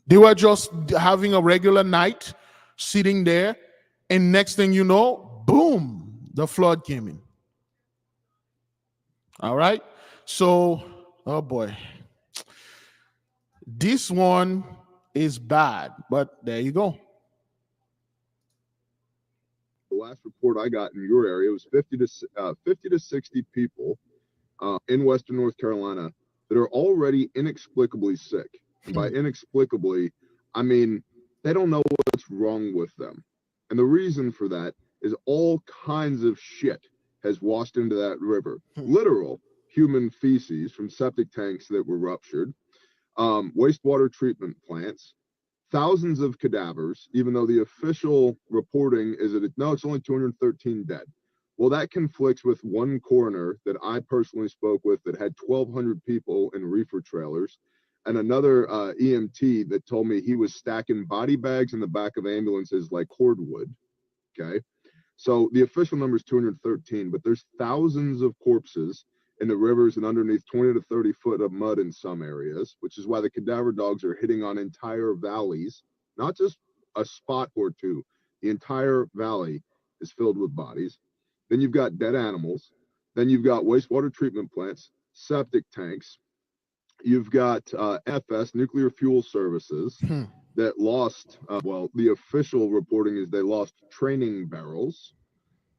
They were just having a regular night, sitting there, and next thing you know, boom, the flood came in. All right. So, oh boy. This one is bad, but there you go. The last report I got in your area was 50 to 60 people in Western North Carolina that are already inexplicably sick. And by inexplicably, I mean they don't know what's wrong with them. And the reason for that is all kinds of shit has washed into that river. Literal human feces from septic tanks that were ruptured, wastewater treatment plants, thousands of cadavers, even though the official reporting is that it's only 213 dead. Well, that conflicts with one coroner that I personally spoke with that had 1,200 people in reefer trailers, and another EMT that told me he was stacking body bags in the back of ambulances like cordwood. Okay. So the official number is 213, but there's thousands of corpses in the rivers and underneath 20 to 30 foot of mud in some areas, which is why the cadaver dogs are hitting on entire valleys, not just a spot or two. The entire valley is filled with bodies. Then you've got dead animals. Then you've got wastewater treatment plants, septic tanks. You've got FS, Nuclear Fuel Services, that lost, the official reporting is they lost training barrels,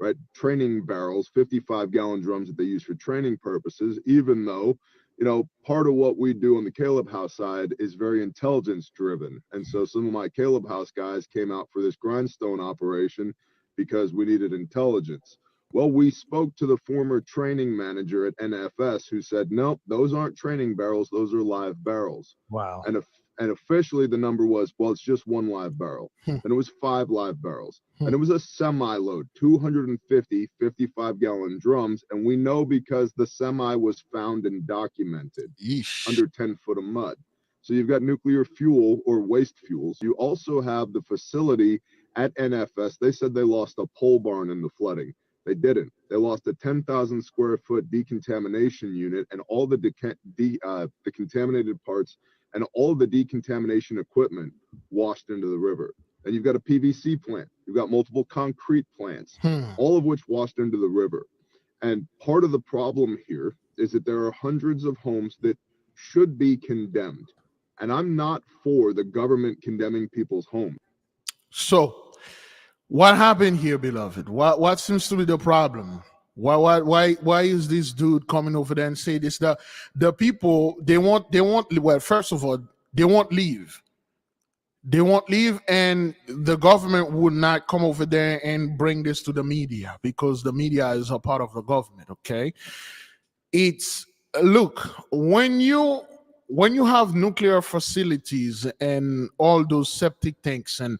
right? Training barrels, 55-gallon drums that they use for training purposes, even though, you know, part of what we do on the Caleb House side is very intelligence-driven. And so some of my Caleb House guys came out for this grindstone operation because we needed intelligence. Well, we spoke to the former training manager at NFS who said, nope, those aren't training barrels. Those are live barrels. Wow. And officially the number was, well, it's just one live barrel. And it was 5 live barrels. And it was a semi-load, 250 55-gallon drums. And we know because the semi was found and documented under 10 foot of mud. So you've got nuclear fuel or waste fuels. You also have the facility at NFS. They said they lost a pole barn in the flooding. They didn't. They lost a 10,000 square foot decontamination unit and all the contaminated parts and all the decontamination equipment washed into the river. And you've got a PVC plant. You've got multiple concrete plants, all of which washed into the river. And part of the problem here is that there are hundreds of homes that should be condemned. And I'm not for the government condemning people's homes. So, what happened here, beloved? What seems to be the problem? Why is this dude coming over there and say this? The people they won't. Well, first of all, they won't leave. They won't leave, and the government would not come over there and bring this to the media because the media is a part of the government. Okay, look when you have nuclear facilities and all those septic tanks and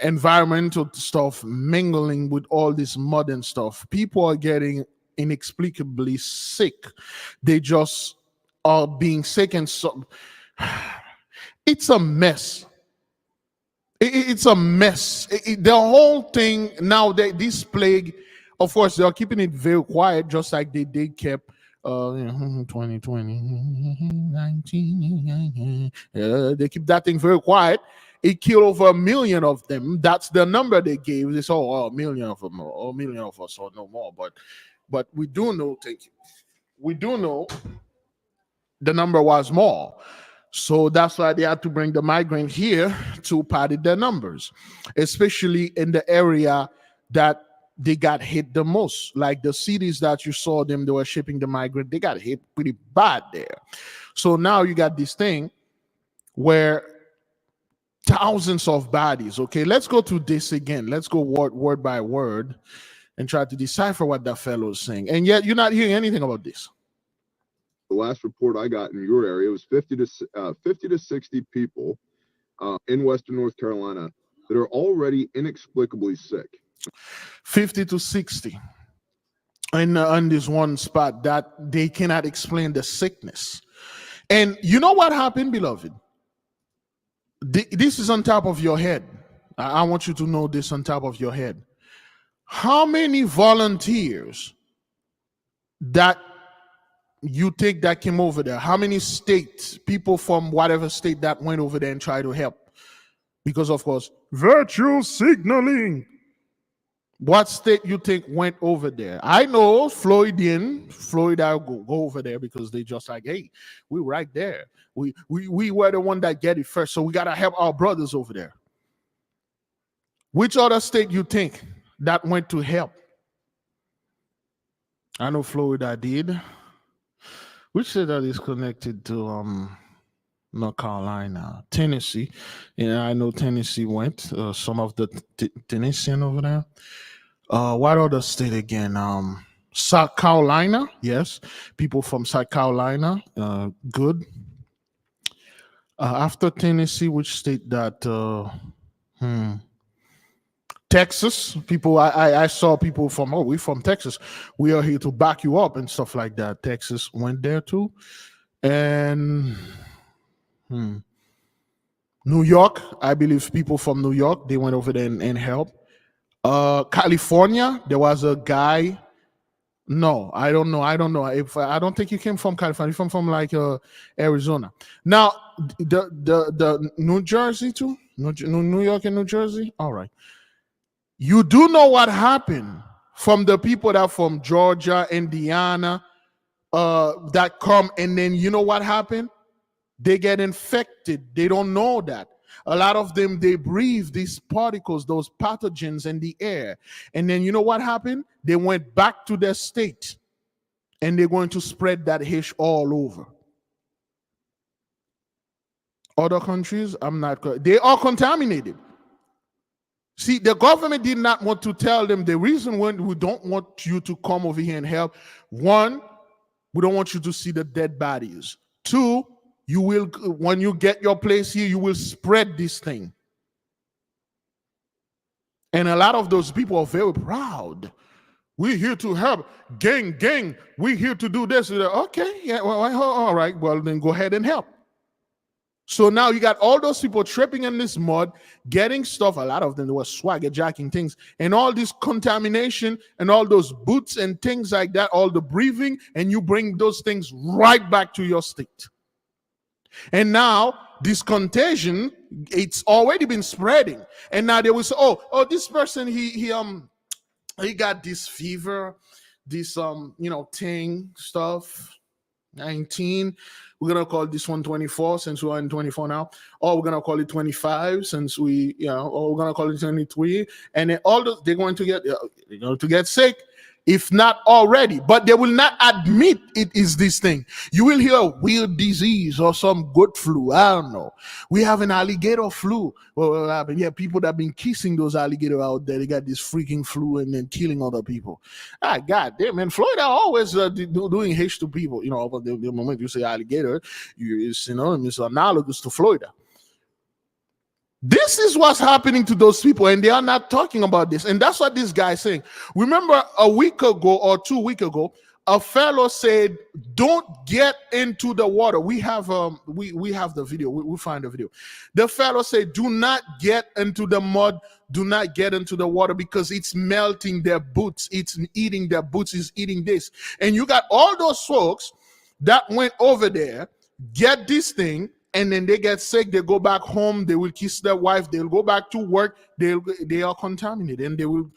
environmental stuff mingling with all this mud and stuff, people are getting inexplicably sick. They just are being sick, and so it's a mess. It's a mess. The whole thing now, this plague, of course, they are keeping it very quiet, just like they kept 2020, 19. They keep that thing very quiet. It killed over 1 million of them. That's the number they gave. They said, 1 million of them, or 1 million of us, or no more. But we do know, we do know the number was more. So that's why they had to bring the migrant here to padded their numbers, especially in the area that they got hit the most. Like the cities that you saw them, they were shipping the migrant, they got hit pretty bad there. So now you got this thing where thousands of bodies. Okay, let's go to this again. Let's go word by word and try to decipher what that fellow is saying. And yet you're not hearing anything about this. The last report I got in your area was 50 to 60 people in Western North Carolina that are already inexplicably sick. 50 to 60. And on this one spot that they cannot explain the sickness. And you know what happened, beloved? This is on top of your head. I want you to know this on top of your head. How many volunteers that you think that came over there? How many states, people from whatever state that went over there and tried to help? Because of course, virtue signaling. What state you think went over there? I know Florida go over there because they just like, hey, we right there. We were the one that get it first, so we gotta help our brothers over there. Which other state you think that went to help? I know Florida did. Which state that is connected to North Carolina? Tennessee. Yeah, I know Tennessee went. Some of the Tennessean over there. What other state again? South Carolina. Yes, people from South Carolina. Good. After Tennessee, which state that? Texas. People, I saw people from, we're from Texas. We are here to back you up and stuff like that. Texas went there too. And New York, I believe people from New York, they went over there and helped. California, there was a guy. No, I don't know. I don't think he came from California. He came from like Arizona. Now, the New Jersey too? New York and New Jersey? All right. You do know what happened from the people that from Georgia, Indiana, that come, and then you know what happened? They get infected. They don't know that. A lot of them, they breathe these particles, those pathogens in the air. And then you know what happened? They went back to their state and they're going to spread that hish all over. Other countries, they are contaminated. See, the government did not want to tell them the reason when we don't want you to come over here and help. One, we don't want you to see the dead bodies. Two, you will, when you get your place here, you will spread this thing. And a lot of those people are very proud. We're here to help. Gang, we're here to do this. Okay, yeah, well, all right, well, then go ahead and help. So now you got all those people tripping in this mud, getting stuff. A lot of them, they were swagger jacking things, and all this contamination and all those boots and things like that, all the breathing, and you bring those things right back to your state. And now this contagion, it's already been spreading. And now they will say, oh, this person, he got this fever, this thing stuff, 19. We're gonna call this one 24 since we're in 24 now, or we're gonna call it 25 since we, or we're gonna call it 23, and then all those they're going to get sick, if not already, but they will not admit it is this thing. You will hear a weird disease or some good flu. I don't know. We have an alligator flu. What happened? Yeah, people that have been kissing those alligators out there, they got this freaking flu and then killing other people. God damn, man. Florida always doing hate to people. But the moment you say alligator, it's synonymous, analogous to Florida. This is what's happening to those people, and they are not talking about this. And that's what this guy is saying. Remember a week ago or 2 weeks ago, a fellow said, don't get into the water. We have we have the video. We'll find the video. The fellow said, do not get into the mud. Do not get into the water because it's melting their boots. It's eating their boots. It's eating this. And you got all those folks that went over there, get this thing, and then they get sick, they go back home, they will kiss their wife, they'll go back to work, they are contaminated, and they will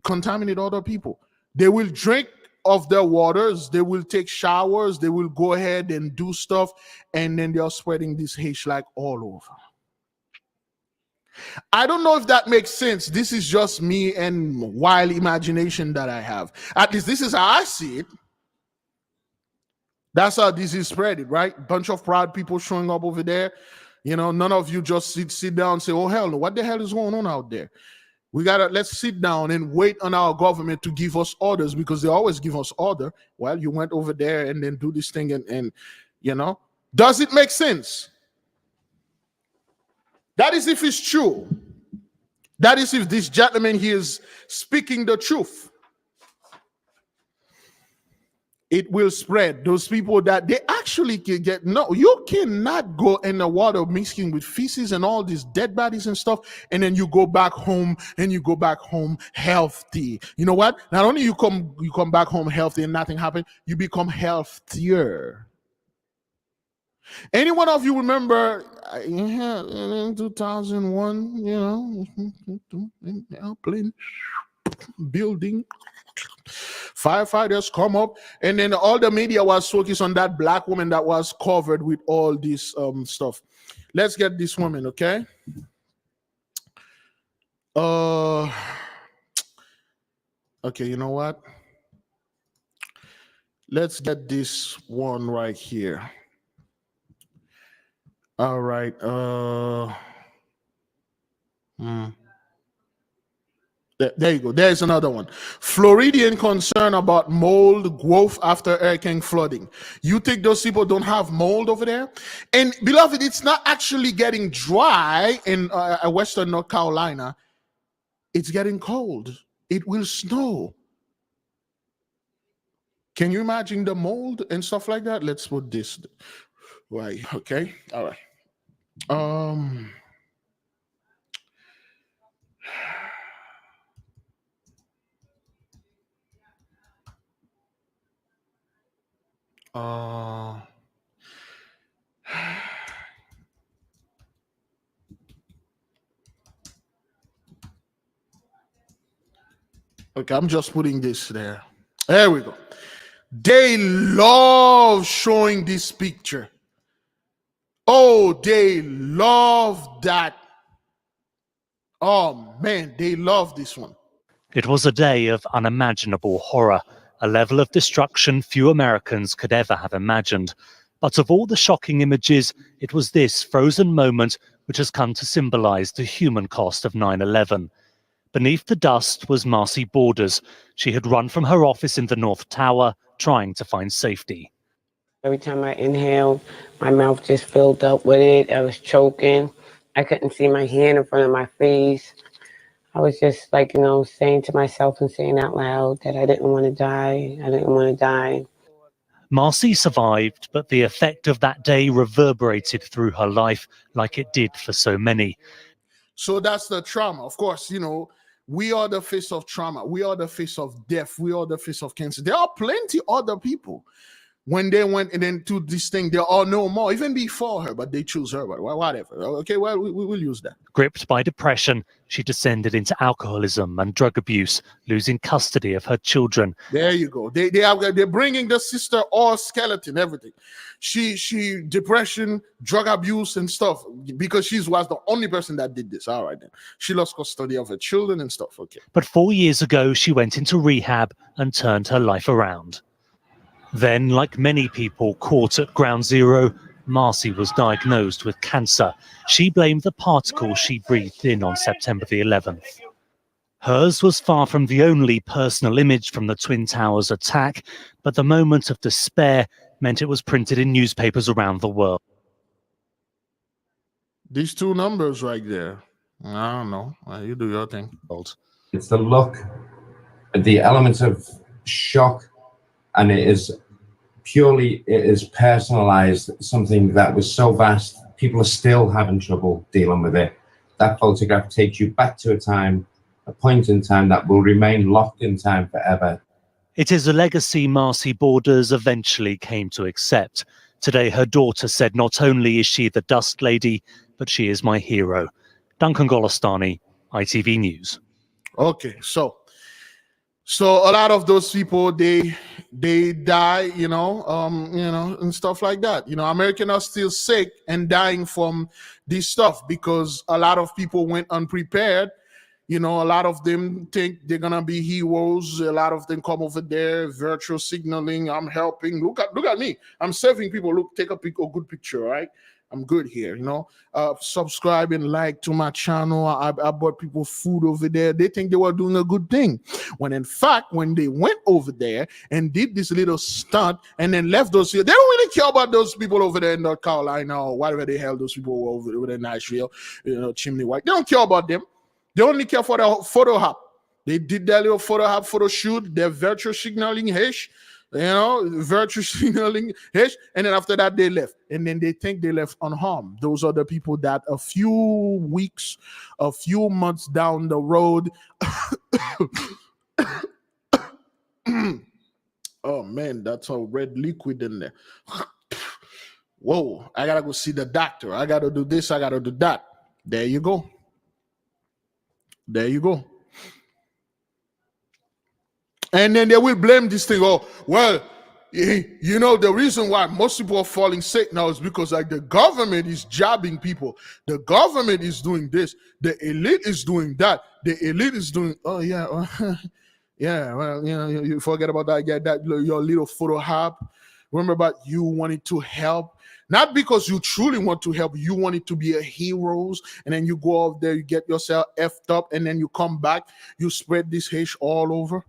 contaminate other people. They will drink of their waters. They will take showers. They will go ahead and do stuff. And then they're spreading this hash like all over. I don't know if that makes sense. This is just me and wild imagination that I have. At least this is how I see it. That's how this is spreading, right? Bunch of proud people showing up over there. You know, none of you just sit down and say, oh, hell no, what the hell is going on out there? Let's sit down and wait on our government to give us orders, because they always give us order. Well, you went over there and then do this thing and you know, does it make sense? That is if it's true. That is if this gentleman here is speaking the truth. It will spread. Those people that they actually can get, no, you cannot go in the water mixing with feces and all these dead bodies and stuff, and then you go back home healthy. You know what? Not only you come back home healthy and nothing happened, you become healthier. Any one of you remember in 2001, you know, airplane building, firefighters come up, and then all the media was focused on that black woman that was covered with all this stuff. Let's get this woman, okay? Okay, you know what? Let's get this one right here. All right. There you go. There's another one. Floridian concern about mold growth after hurricane flooding. You think those people don't have mold over there? And beloved, it's not actually getting dry in Western North Carolina. It's getting cold. It will snow. Can you imagine the mold and stuff like that? Let's put this right. Okay. All right. Okay, I'm just putting this there. There we go. They love showing this picture. Oh, they love that. Oh, man, they love this one. It was a day of unimaginable horror, a level of destruction few Americans could ever have imagined. But of all the shocking images, it was this frozen moment which has come to symbolize the human cost of 9/11. Beneath the dust was Marcy Borders. She had run from her office in the North Tower, trying to find safety. Every time I inhaled, my mouth just filled up with it. I was choking. I couldn't see my hand in front of my face. I was just like, you know, saying to myself and saying out loud that I didn't want to die. I didn't want to die. Marcy survived, but the effect of that day reverberated through her life like it did for so many. So that's the trauma. Of course, you know, we are the face of trauma. We are the face of death. We are the face of cancer. There are plenty other people. When they went and then to this thing, there are no more, even before her, but they choose her, but whatever. Okay, well, we will use that. Gripped by depression, she descended into alcoholism and drug abuse, losing custody of her children. There you go. They're bringing the sister all skeleton, everything. She depression, drug abuse and stuff, because she was the only person that did this. All right, then. She lost custody of her children and stuff. Okay. But 4 years ago, she went into rehab and turned her life around. Then, like many people caught at ground zero, Marcy was diagnosed with cancer. She blamed the particles she breathed in on September the 11th. Hers was far from the only personal image from the Twin Towers attack, but the moment of despair meant it was printed in newspapers around the world. These two numbers right there. I don't know. You do your thing. It's the look, the element of shock, and it is personalized, something that was so vast, people are still having trouble dealing with it. That photograph takes you back to a point in time that will remain locked in time forever. It is a legacy Marcy Borders eventually came to accept. Today, her daughter said not only is she the Dust Lady, but she is my hero. Duncan Golostani, ITV News. Okay, so So a lot of those people, they die, and stuff like that. Americans are still sick and dying from this stuff because a lot of people went unprepared. A lot of them think they're gonna be heroes. A lot of them come over there, virtual signaling. I'm helping. Look at me. I'm serving people. Look, take a good picture, right? I'm good here. Subscribe and like to my channel. I bought people food over there. They think they were doing a good thing, when in fact, when they went over there and did this little stunt and then left those here, they don't really care about those people over there in North Carolina or whatever the hell those people were over there in Nashville, Chimney White. They don't care about them. They only care for the photo op. They did that little photo shoot, their virtual signaling hash, virtual signaling hash, and then after that they left. And then they think they left unharmed. Those are the people that a few weeks, a few months down the road. Oh man, that's a red liquid in there. Whoa, I gotta go see the doctor. I gotta do this, I gotta do that. There you go. There you go. And then they will blame this thing. Oh, well, the reason why most people are falling sick now is because like the government is jabbing people. The government is doing this. The elite is doing that. The elite is doing, oh yeah. Yeah, well, you forget about that. Yeah, that your little photo op. Remember about you wanting to help. Not because you truly want to help, you want it to be a heroes, and then you go out there, you get yourself effed up, and then you come back, you spread this hash all over.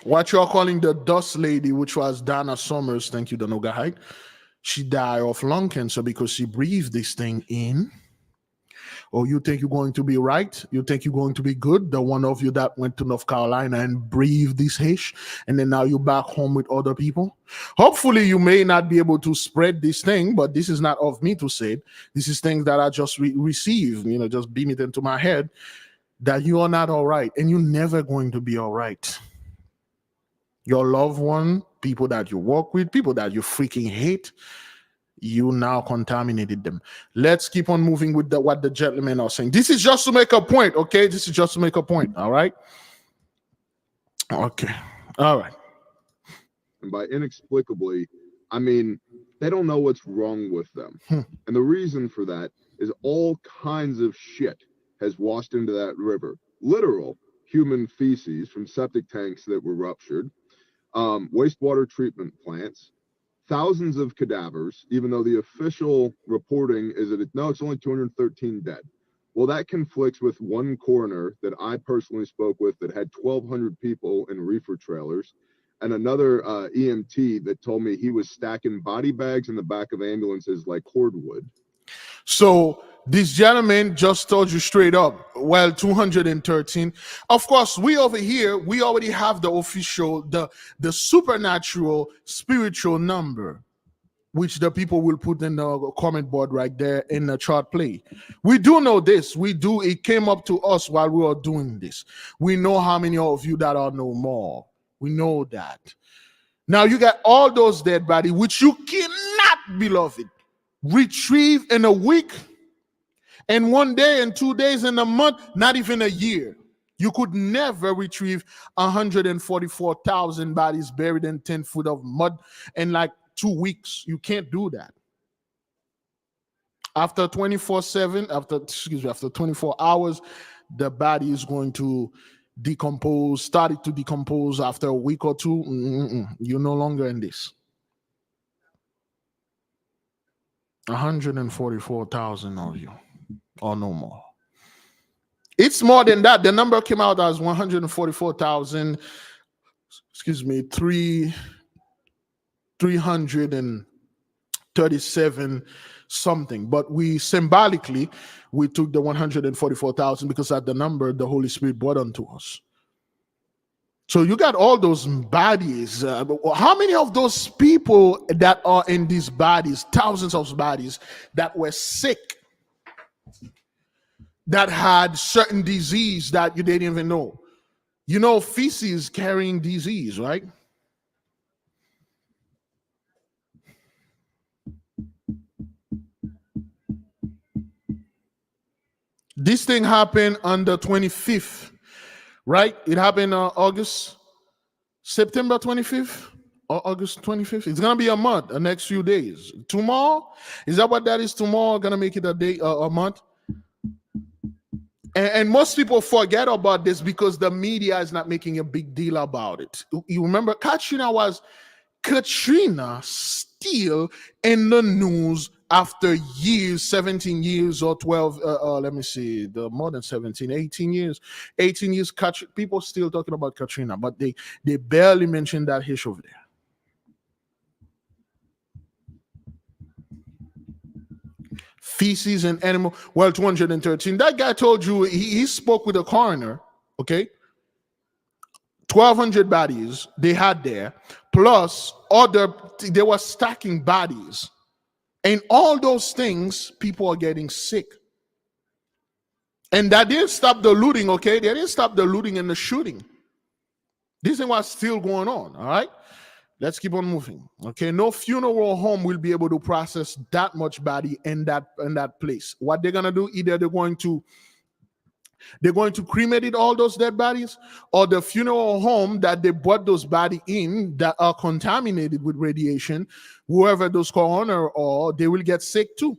What you're calling the dust lady, which was Donna Summers, thank you, Danoga Height. She died of lung cancer because she breathed this thing in. Or you think you're going to be right? You think you're going to be good? The one of you that went to North Carolina and breathed this hash, and then now you're back home with other people. Hopefully, you may not be able to spread this thing, but this is not of me to say. This is things that I just receive, just beam it into my head, that you are not all right, and you're never going to be all right. Your loved one, people that you work with, people that you freaking hate, you now contaminated them. Let's keep on moving with what the gentlemen are saying. This is just to make a point, okay? This is just to make a point, all right? Okay, all right. And by inexplicably, I mean, they don't know what's wrong with them. And the reason for that is all kinds of shit has washed into that river. Literal human feces from septic tanks that were ruptured, wastewater treatment plants, thousands of cadavers, even though the official reporting is that it's only 213 dead. Well, that conflicts with one coroner that I personally spoke with that had 1,200 people in reefer trailers, and another EMT that told me he was stacking body bags in the back of ambulances like cordwood. So this gentleman just told you straight up, well, 213. Of course, we over here, we already have the official, the supernatural, spiritual number, which the people will put in the comment board right there in the chart play. We do know this. It came up to us while we were doing this. We know how many of you that are no more. We know that. Now you got all those dead bodies, which you cannot, beloved, retrieve in a week, and 1 day, and 2 days, in a month, not even a year. You could never retrieve 144,000 bodies buried in 10 foot of mud in like 2 weeks. You can't do that. After 24/7, after 24 hours, the body is going to decompose, started to decompose after a week or two. You're no longer in this. 144,000 of you, or no more. It's more than that. The number came out as 144,000, 337 something. But we symbolically, we took the 144,000 because at the number the Holy Spirit brought unto us. So you got all those bodies. How many of those people that are in these bodies, thousands of bodies that were sick, that had certain disease that you didn't even know? You know, feces carrying disease, right? This thing happened on the 25th, right? It happened September 25th or August 25th. It's gonna be a month, the next few days. Tomorrow, is that what that is? Tomorrow gonna make it a day, a month. And most people forget about this because the media is not making a big deal about it. You remember Katrina still in the news after years, 17 years or 12, let me see, more than 17, 18 years. 18 years, people still talking about Katrina, but they barely mention that hish over there. Feces and animal, well, 213. That guy told you, he spoke with a coroner, okay? 1,200 bodies they had there, plus they were stacking bodies. And all those things, people are getting sick. And that didn't stop the looting, okay? They didn't stop the looting and the shooting. This thing was still going on, all right? Let's keep on moving, okay? No funeral home will be able to process that much body in that place. What they're gonna do, either they're going to cremate all those dead bodies, or the funeral home that they brought those bodies in that are contaminated with radiation, whoever those coroner are, they will get sick too.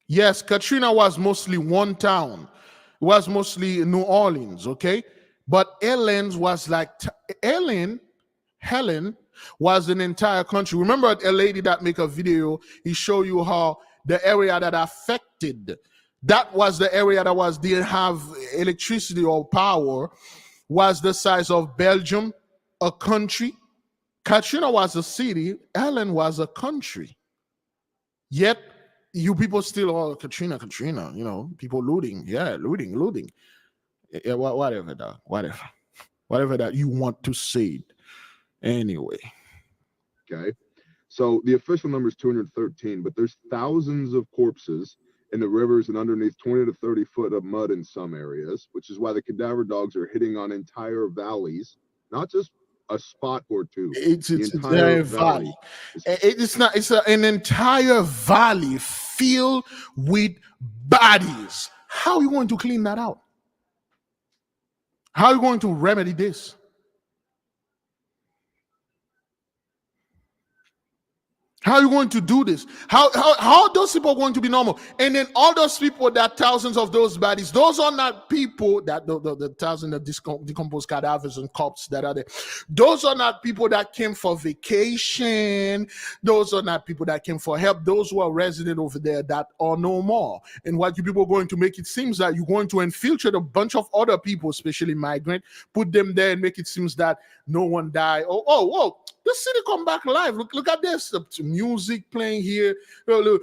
Yes, Katrina was mostly one town. It was mostly New Orleans, okay? But Helen was an entire country. Remember a lady that make a video, he show you how the area that affected, that was the area that didn't have electricity or power, was the size of Belgium, a country. Katrina was a city, Helen was a country. Yet you people still, Katrina, you know, people looting. Yeah, looting. Yeah, whatever, dog. Whatever that you want to say. Anyway. Okay. So the official number is 213, but there's thousands of corpses in the rivers and underneath 20 to 30 foot of mud in some areas, which is why the cadaver dogs are hitting on entire valleys, not just a spot or two. It's an entire valley. It's an entire valley filled with bodies. How are you going to clean that out? How are you going to remedy this? How are you going to do this? How are those people going to be normal? And then all those people, that thousands of those bodies, those are not people that the thousands of decomposed cadavers and corpses that are there. Those are not people that came for vacation. Those are not people that came for help. Those who are resident over there that are no more. And what you people are going to make it seems that you're going to infiltrate a bunch of other people, especially migrant, put them there and make it seems that no one died. Oh, the city come back alive. Look at this. The music playing here. Look,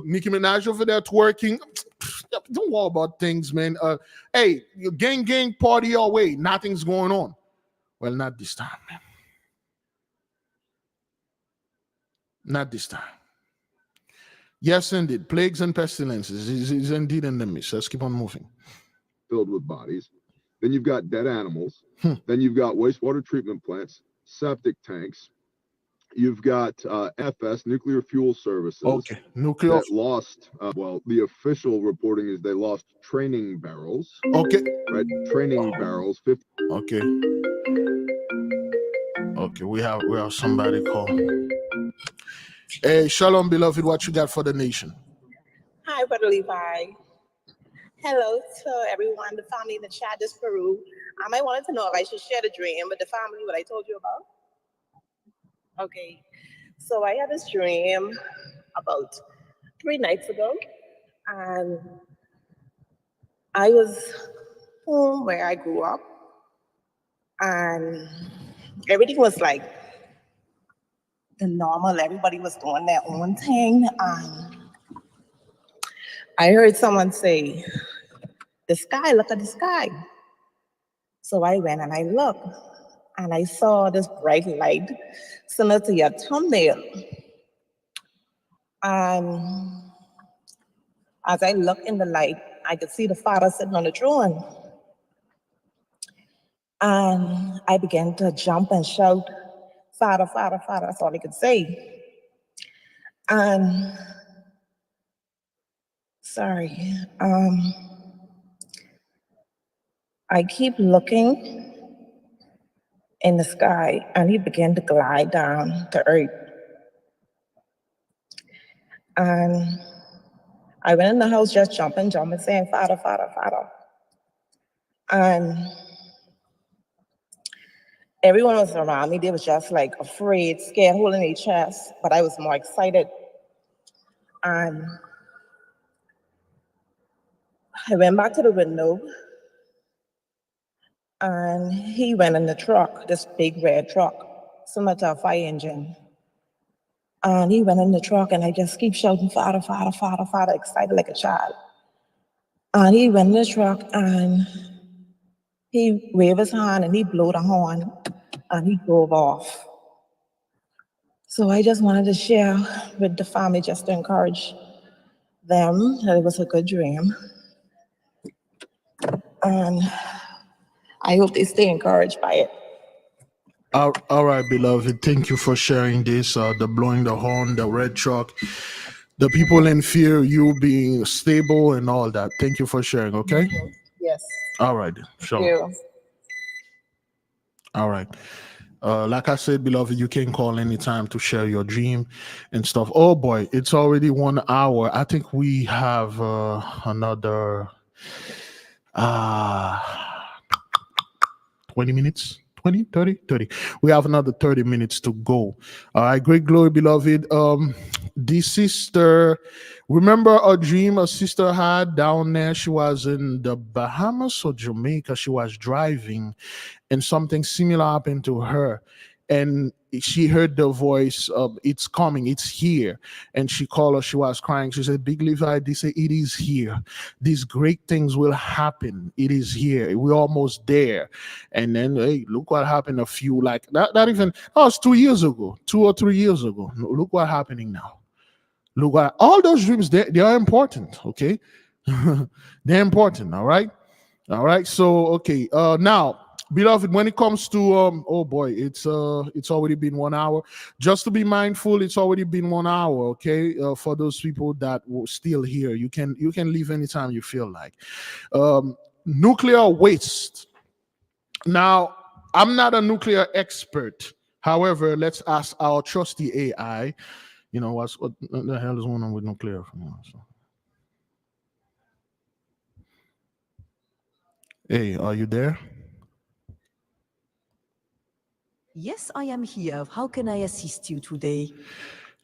Nicki Minaj over there twerking. Don't worry about things, man. Hey, gang party your way. Nothing's going on. Well, not this time, man. Not this time. Yes, indeed. Plagues and pestilences is indeed in the midst. Let's keep on moving. Filled with bodies. Then you've got dead animals. Then you've got wastewater treatment plants, septic tanks. You've got FS, Nuclear Fuel Services. Okay, nuclear. That lost, well, the official reporting is they lost training barrels. Okay. Right, training barrels. 50. Okay. Okay, we have somebody call. Hey, Shalom, beloved, what you got for the nation? Hi, Brother Levi. Hello to everyone, the family in the chat, this Peru. I wanted to know if I should share the dream with the family, what I told you about. Okay, so I had this dream about 3 nights ago, and I was home where I grew up, and everything was like the normal, everybody was doing their own thing, and I heard someone say, "The sky, look at the sky." So I went and I looked, and I saw this bright light similar to your thumbnail. And as I looked in the light, I could see the Father sitting on the throne. And I began to jump and shout, "Father, Father, Father," that's all I could say. And Sorry. I keep looking in the sky, and he began to glide down to earth. And I went in the house just jumping, saying, Father, Father, Father. And everyone was around me. They was just like afraid, scared, holding their chest, but I was more excited. And I went back to the window, and he went in the truck, this big red truck, similar to a fire engine. And he went in the truck, and I just keep shouting, Father, Father, Father, Father, excited like a child. And he went in the truck, and he waved his hand, and he blew the horn, and he drove off. So I just wanted to share with the family, just to encourage them that it was a good dream. And I hope they stay encouraged by it. All right, beloved. Thank you for sharing this. The blowing the horn, the red truck, the people in fear, you being stable and all that. Thank you for sharing, okay? Yes. All right. Thank Sure. you. All right. Like I said, beloved, you can call anytime to share your dream and stuff. Oh boy, it's already 1 hour. I think we have another 20 minutes. 20, 30, 30. We have another 30 minutes to go. All right, great glory, beloved. This sister, remember a dream a sister had down there? She was in the Bahamas or Jamaica. She was driving, and something similar happened to her. And she heard the voice of, it's coming, it's here. And she called her, she was crying. She said, Big Levi, they say, it is here. These great things will happen. It is here. We're almost there. And then, hey, look what happened a few, like, not even, oh, it's 2 years ago, 2 or 3 years ago. Look what's happening now. Look what, all those dreams, they are important, okay? They're important, all right? All right, so, okay, now, beloved, when it comes to oh boy, it's already been 1 hour. Just to be mindful, it's already been 1 hour. Okay, for those people that were still here, you can leave anytime you feel like. Nuclear waste. Now, I'm not a nuclear expert. However, let's ask our trusty AI. You know what the hell is going on with nuclear? Hey, are you there? Yes, I am here. How can I assist you today?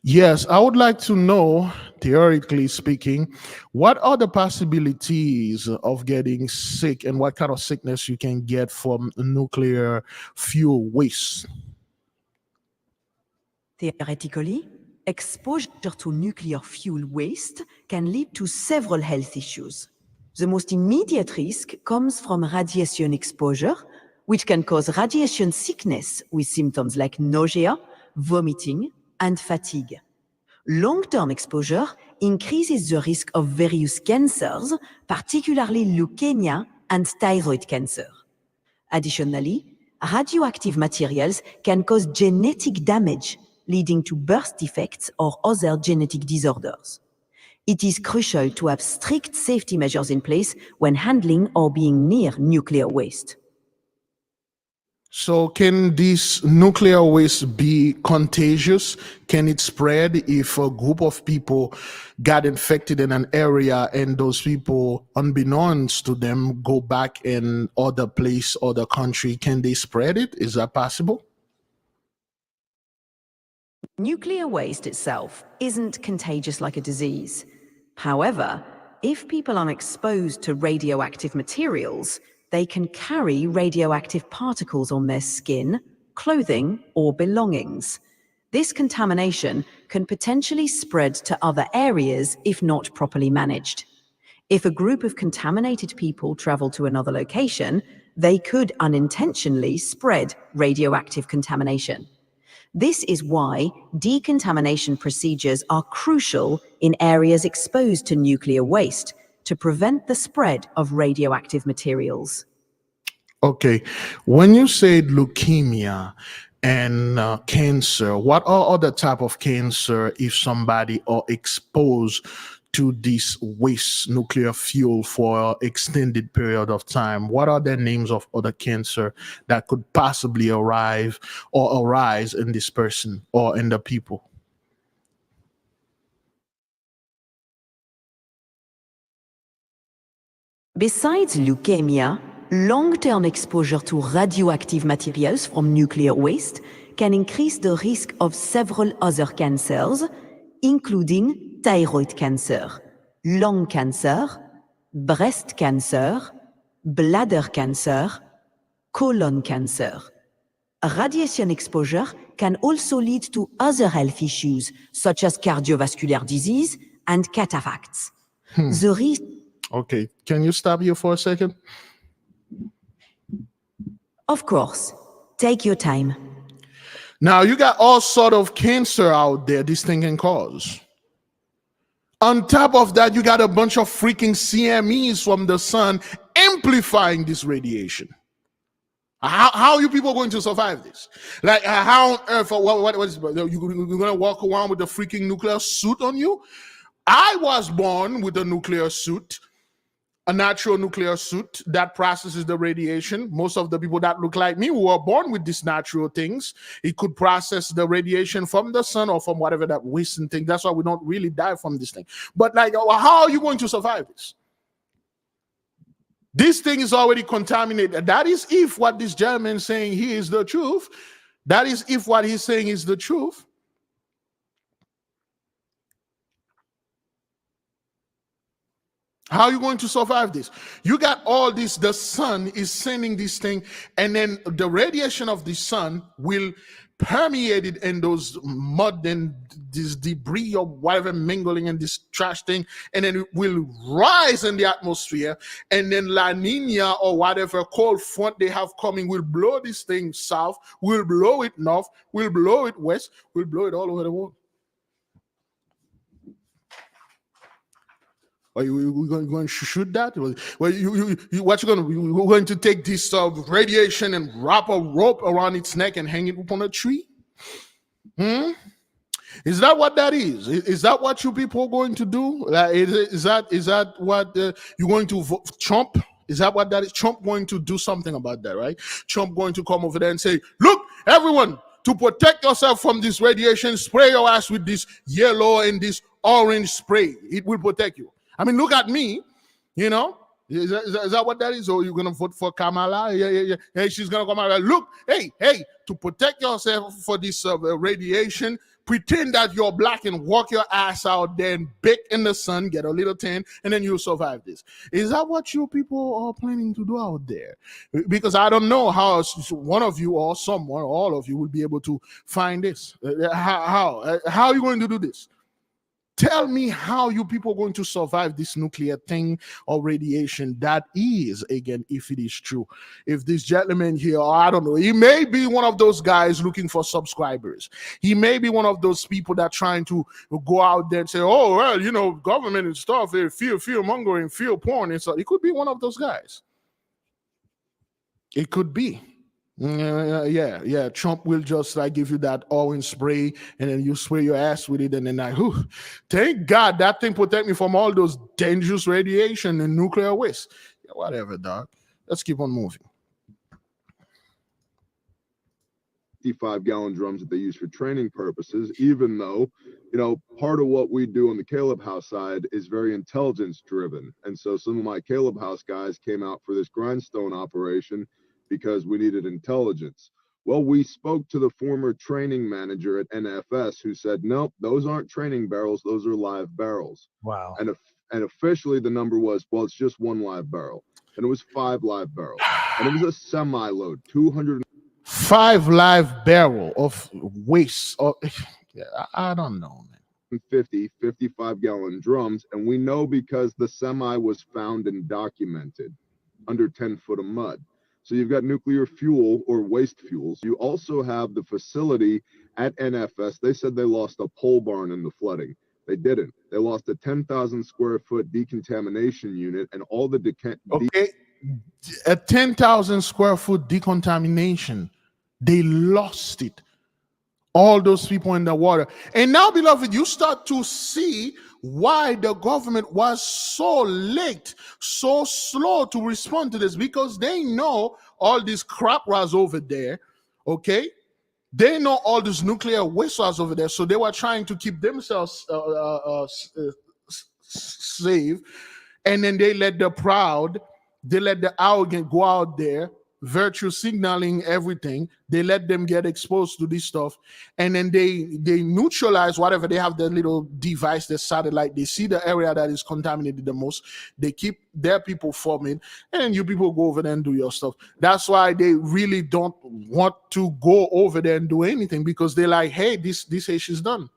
Yes, I would like to know, theoretically speaking, what are the possibilities of getting sick and what kind of sickness you can get from nuclear fuel waste? Theoretically, exposure to nuclear fuel waste can lead to several health issues. The most immediate risk comes from radiation exposure, which can cause radiation sickness with symptoms like nausea, vomiting, and fatigue. Long-term exposure increases the risk of various cancers, particularly leukemia and thyroid cancer. Additionally, radioactive materials can cause genetic damage, leading to birth defects or other genetic disorders. It is crucial to have strict safety measures in place when handling or being near nuclear waste. So can this nuclear waste be contagious? Can it spread if a group of people got infected in an area and those people, unbeknownst to them, go back in other place, other country? Can they spread it? Is that possible? Nuclear waste itself isn't contagious like a disease. However, if people are exposed to radioactive materials, they can carry radioactive particles on their skin, clothing, or belongings. This contamination can potentially spread to other areas if not properly managed. If a group of contaminated people travel to another location, they could unintentionally spread radioactive contamination. This is why decontamination procedures are crucial in areas exposed to nuclear waste to prevent the spread of radioactive materials. Okay, when you said leukemia and cancer, what are other type of cancer if somebody are exposed to this waste nuclear fuel for an extended period of time? What are the names of other cancer that could possibly arise in this person or in the people? Besides leukemia, long-term exposure to radioactive materials from nuclear waste can increase the risk of several other cancers, including thyroid cancer, lung cancer, breast cancer, bladder cancer, colon cancer. Radiation exposure can also lead to other health issues, such as cardiovascular disease and cataracts. The risk. Okay, can you stop here for a second? Of course. Take your time. Now, you got all sort of cancer out there this thing can cause. On top of that, you got a bunch of freaking CMEs from the sun amplifying this radiation. How are you people going to survive this? Like, how on earth, what is, you're going to walk around with a freaking nuclear suit on you? I was born with a nuclear suit, a natural nuclear suit that processes the radiation. Most of the people that look like me were born with these natural things. It could process the radiation from the sun or from whatever that wasting thing. That's why we don't really die from this thing. But like, how are you going to survive this? This thing is already contaminated. That is if what this gentleman is saying here is the truth. That is if what he's saying is the truth. How are you going to survive this? You got all this, the sun is sending this thing, and then the radiation of the sun will permeate it in those mud and this debris or whatever mingling in this trash thing, and then it will rise in the atmosphere, and then La Nina or whatever cold front they have coming will blow this thing south, will blow it north, will blow it west, will blow it all over the world. Are you going to shoot that? Well, what you're going to take this radiation and wrap a rope around its neck and hang it up on a tree? Is that what that is? Is that what you people are going to do? Is that what you're going to vote? Trump? Is that what that is? Trump going to do something about that, right? Trump going to come over there and say, look, everyone, to protect yourself from this radiation, spray your ass with this yellow and this orange spray. It will protect you. I mean, look at me, you know. Is that what that is? Or you're going to vote for Kamala? Yeah. Hey, she's going to come out and look, hey, to protect yourself for this radiation, pretend that you're black and walk your ass out there and bake in the sun, get a little tan, and then you'll survive this. Is that what you people are planning to do out there? Because I don't know how one of you or someone, or all of you will be able to find this. How are you going to do this? Tell me how you people are going to survive this nuclear thing or radiation. That is, again, if it is true. If this gentleman here, I don't know, he may be one of those guys looking for subscribers. He may be one of those people that trying to go out there and say, oh, well, you know, government and stuff, fear mongering, fear porn and stuff. It could be one of those guys. It could be. Yeah. Trump will just like give you that orange spray, and then you spray your ass with it, and then like, thank God that thing protect me from all those dangerous radiation and nuclear waste. Yeah, whatever, dog. Let's keep on moving. 55-gallon drums that they use for training purposes, even though, you know, part of what we do on the Caleb House side is very intelligence driven. And so some of my Caleb House guys came out for this grindstone operation because we needed intelligence. Well, we spoke to the former training manager at NFS who said, nope, those aren't training barrels, those are live barrels. Wow. And officially the number was, well, it's just one live barrel. And it was 5 live barrels. And it was a semi-load, 5 live barrel of waste. I don't know, man. 55-gallon drums. And we know because the semi was found and documented under 10 foot of mud. So you've got nuclear fuel or waste fuels. You also have the facility at NFS. They said they lost a pole barn in the flooding. They didn't. They lost a 10,000 square foot decontamination unit and all the a 10,000 square foot decontamination. They lost it. All those people in the water. And now, beloved, you start to see why the government was so late, so slow to respond to this, because they know all this crap was over there, okay? They know all this nuclear waste was over there, so they were trying to keep themselves safe. And then they let the proud, they let the arrogant go out there, virtue signaling everything. They let them get exposed to this stuff, and then they neutralize whatever. They have their little device, their satellite. They see the area that is contaminated the most. They keep their people from it, and you people go over there and do your stuff. That's why they really don't want to go over there and do anything, because they're like, hey, this issue is done.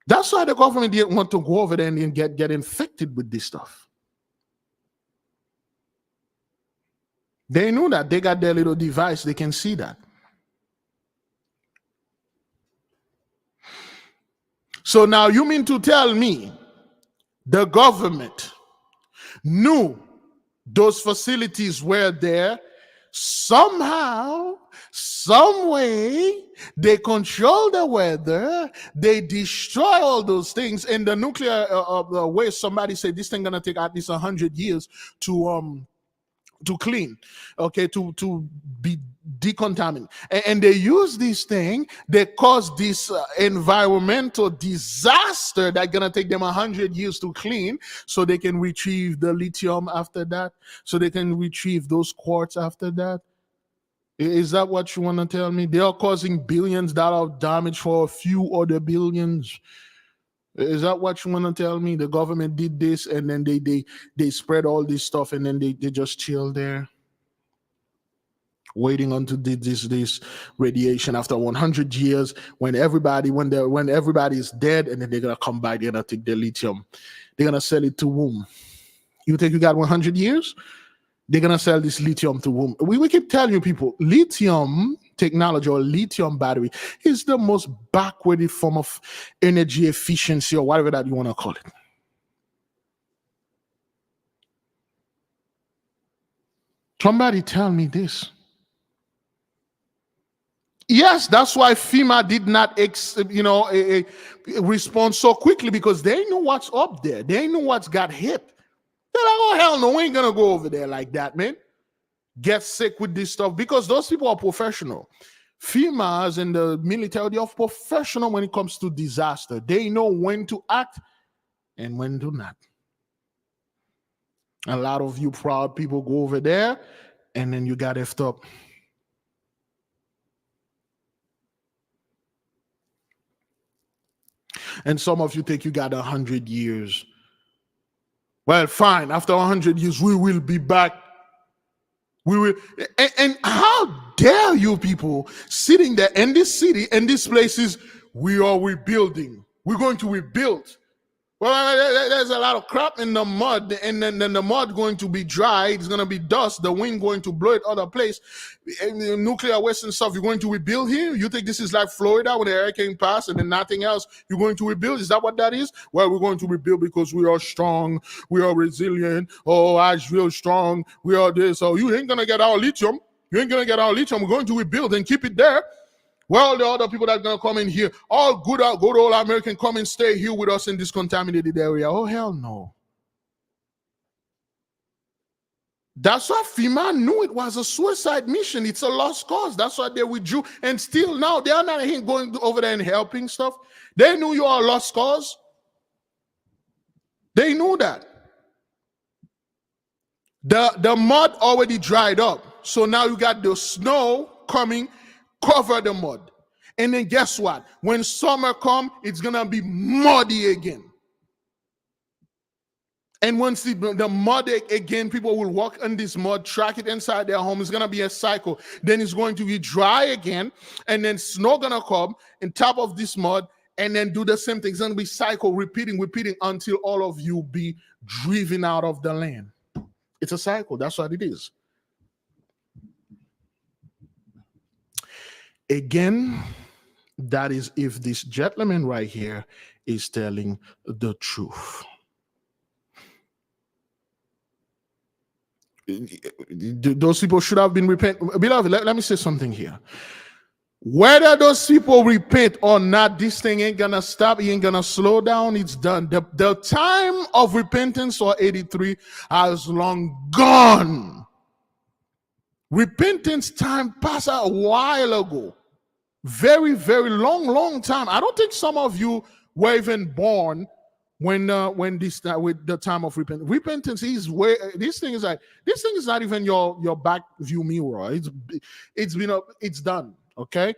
That's why the government didn't want to go over there and get infected with this stuff. They knew that. They got their little device. They can see that. So now you mean to tell me the government knew those facilities were there? Somehow, some way, they control the weather, they destroy all those things, and the nuclear waste, somebody said this thing gonna take at least 100 years to clean, okay, to be decontaminated. And they use this thing, they cause this environmental disaster that's gonna take them 100 years to clean, so they can retrieve the lithium after that, so they can retrieve those quartz after that. Is that what you want to tell me? They are causing billions of damage for a few other billions. Is that what you want to tell me? The government did this, and then they spread all this stuff, and then they just chill there, waiting until this radiation after 100 years, when everybody is dead, and then they're gonna come by, they're gonna take the lithium, they're gonna sell it to whom? You think you got 100 years? They're gonna sell this lithium to whom? We keep telling you people, lithium technology or lithium battery is the most backward form of energy efficiency, or whatever that you want to call it. Somebody tell me this. Yes, that's why FEMA did not respond so quickly, because they know what's up there. They know what's got hit. They're like, oh, hell no, we ain't gonna go over there like that, man. Get sick with this stuff, because those people are professional. FEMAs and the military, they are professional when it comes to disaster. They know when to act and when to not. A lot of you proud people go over there, and then you got effed up. And some of you think you got 100 years. Well, fine. After 100 years, we will be back. We will. And how dare you people sitting there in this city, in these places, we are rebuilding. We're going to rebuild. Well, there's a lot of crap in the mud, and then the mud going to be dry. It's going to be dust. The wind going to blow it other place. And the nuclear waste and stuff, you're going to rebuild here? You think this is like Florida when the hurricane passed and then nothing else? You're going to rebuild? Is that what that is? Well, we're going to rebuild because we are strong. We are resilient. Oh, I'm real strong. We are this. Oh, you ain't going to get our lithium. You ain't going to get our lithium. We're going to rebuild and keep it there. Well, the other people that are going to come in here, all good old American, come and stay here with us in this contaminated area. Oh, hell no. That's why FEMA knew it was a suicide mission. It's a lost cause. That's why they withdrew. And still now, they are not going over there and helping stuff. They knew you are a lost cause. They knew that. The mud already dried up. So now you got the snow coming, cover the mud. And then guess what? When summer comes, it's going to be muddy again. And once the mud again, people will walk in this mud, track it inside their home. It's going to be a cycle. Then it's going to be dry again. And then snow going to come on top of this mud and then do the same thing. It's going to be cycle, repeating until all of you be driven out of the land. It's a cycle. That's what it is. Again, that is if this gentleman right here is telling the truth. Those people should have been repentant. Beloved, let me say something here. Whether those people repent or not, this thing ain't gonna stop. It ain't gonna slow down. It's done. The time of repentance for 83 has long gone. Repentance time passed a while ago. Very, very long time. I don't think some of you were even born when this with the time of repentance. Repentance is where this thing is not even your back view mirror. It's done. Okay.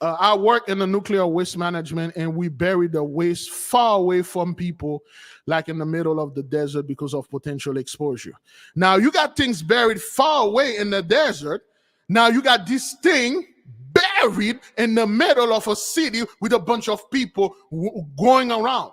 I work in the nuclear waste management, and we bury the waste far away from people, like in the middle of the desert, because of potential exposure. Now you got things buried far away in the desert. Now you got this thing buried in the middle of a city with a bunch of people going around.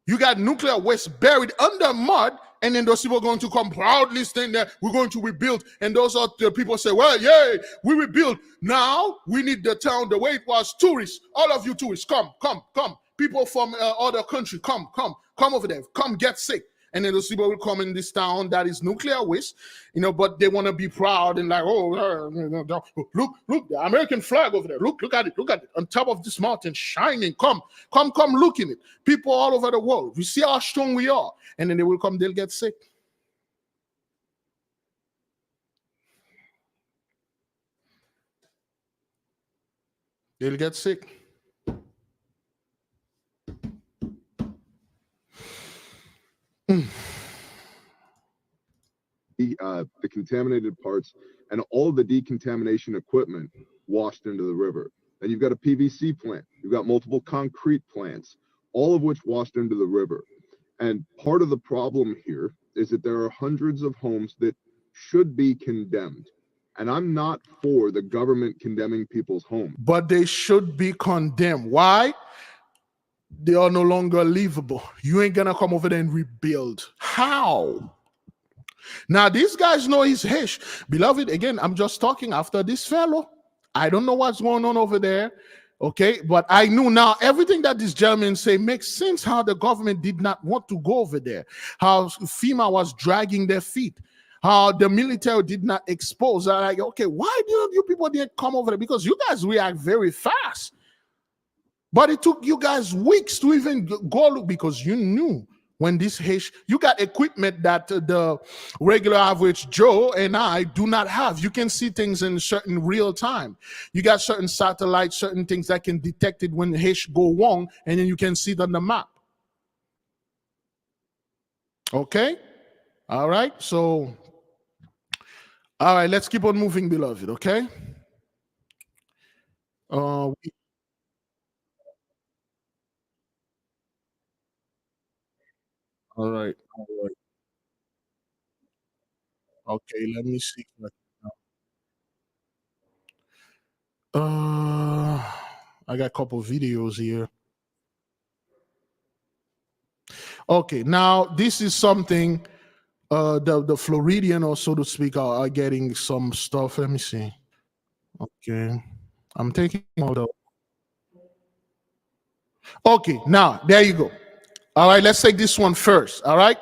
You got nuclear waste buried under mud, and then those people are going to come proudly saying that we're going to rebuild. And those are the people say, well, yay, we rebuild. Now we need the town the way it was. Tourists, all of you tourists, come. People from other country, come over there. Come get sick. And then those people will come in this town that is nuclear waste, but they want to be proud and like, look, the American flag over there. Look at it. On top of this mountain, shining. Come, look in it. People all over the world. We see how strong we are. And then they will come, they'll get sick. They'll get sick. The contaminated parts and all the decontamination equipment washed into the river. And you've got a PVC plant. You've got multiple concrete plants, all of which washed into the river. And part of the problem here is that there are hundreds of homes that should be condemned. And I'm not for the government condemning people's homes. But they should be condemned. Why? They are no longer livable. You ain't gonna come over there and rebuild. How? Now, these guys know his hish. Beloved, again, I'm just talking after this fellow. I don't know what's going on over there. Okay, but I knew now everything that this gentleman say makes sense. How the government did not want to go over there. How FEMA was dragging their feet. How the military did not expose. Like, okay, why didn't you people didn't come over there? Because you guys react very fast. But it took you guys weeks to even go look, because you knew when this Haitian, you got equipment that the regular average Joe and I do not have. You can see things in certain real time. You got certain satellites, certain things that can detect it when Haitian go wrong, and then you can see it on the map. Okay? All right, so, all right, let's keep on moving, beloved, okay? All right. Okay, let me see. I got a couple videos here. Okay, now this is something the Floridian, or so to speak, are getting some stuff. Let me see. Okay, I'm taking all the. Okay, now there you go. All right, let's take this one first. All right.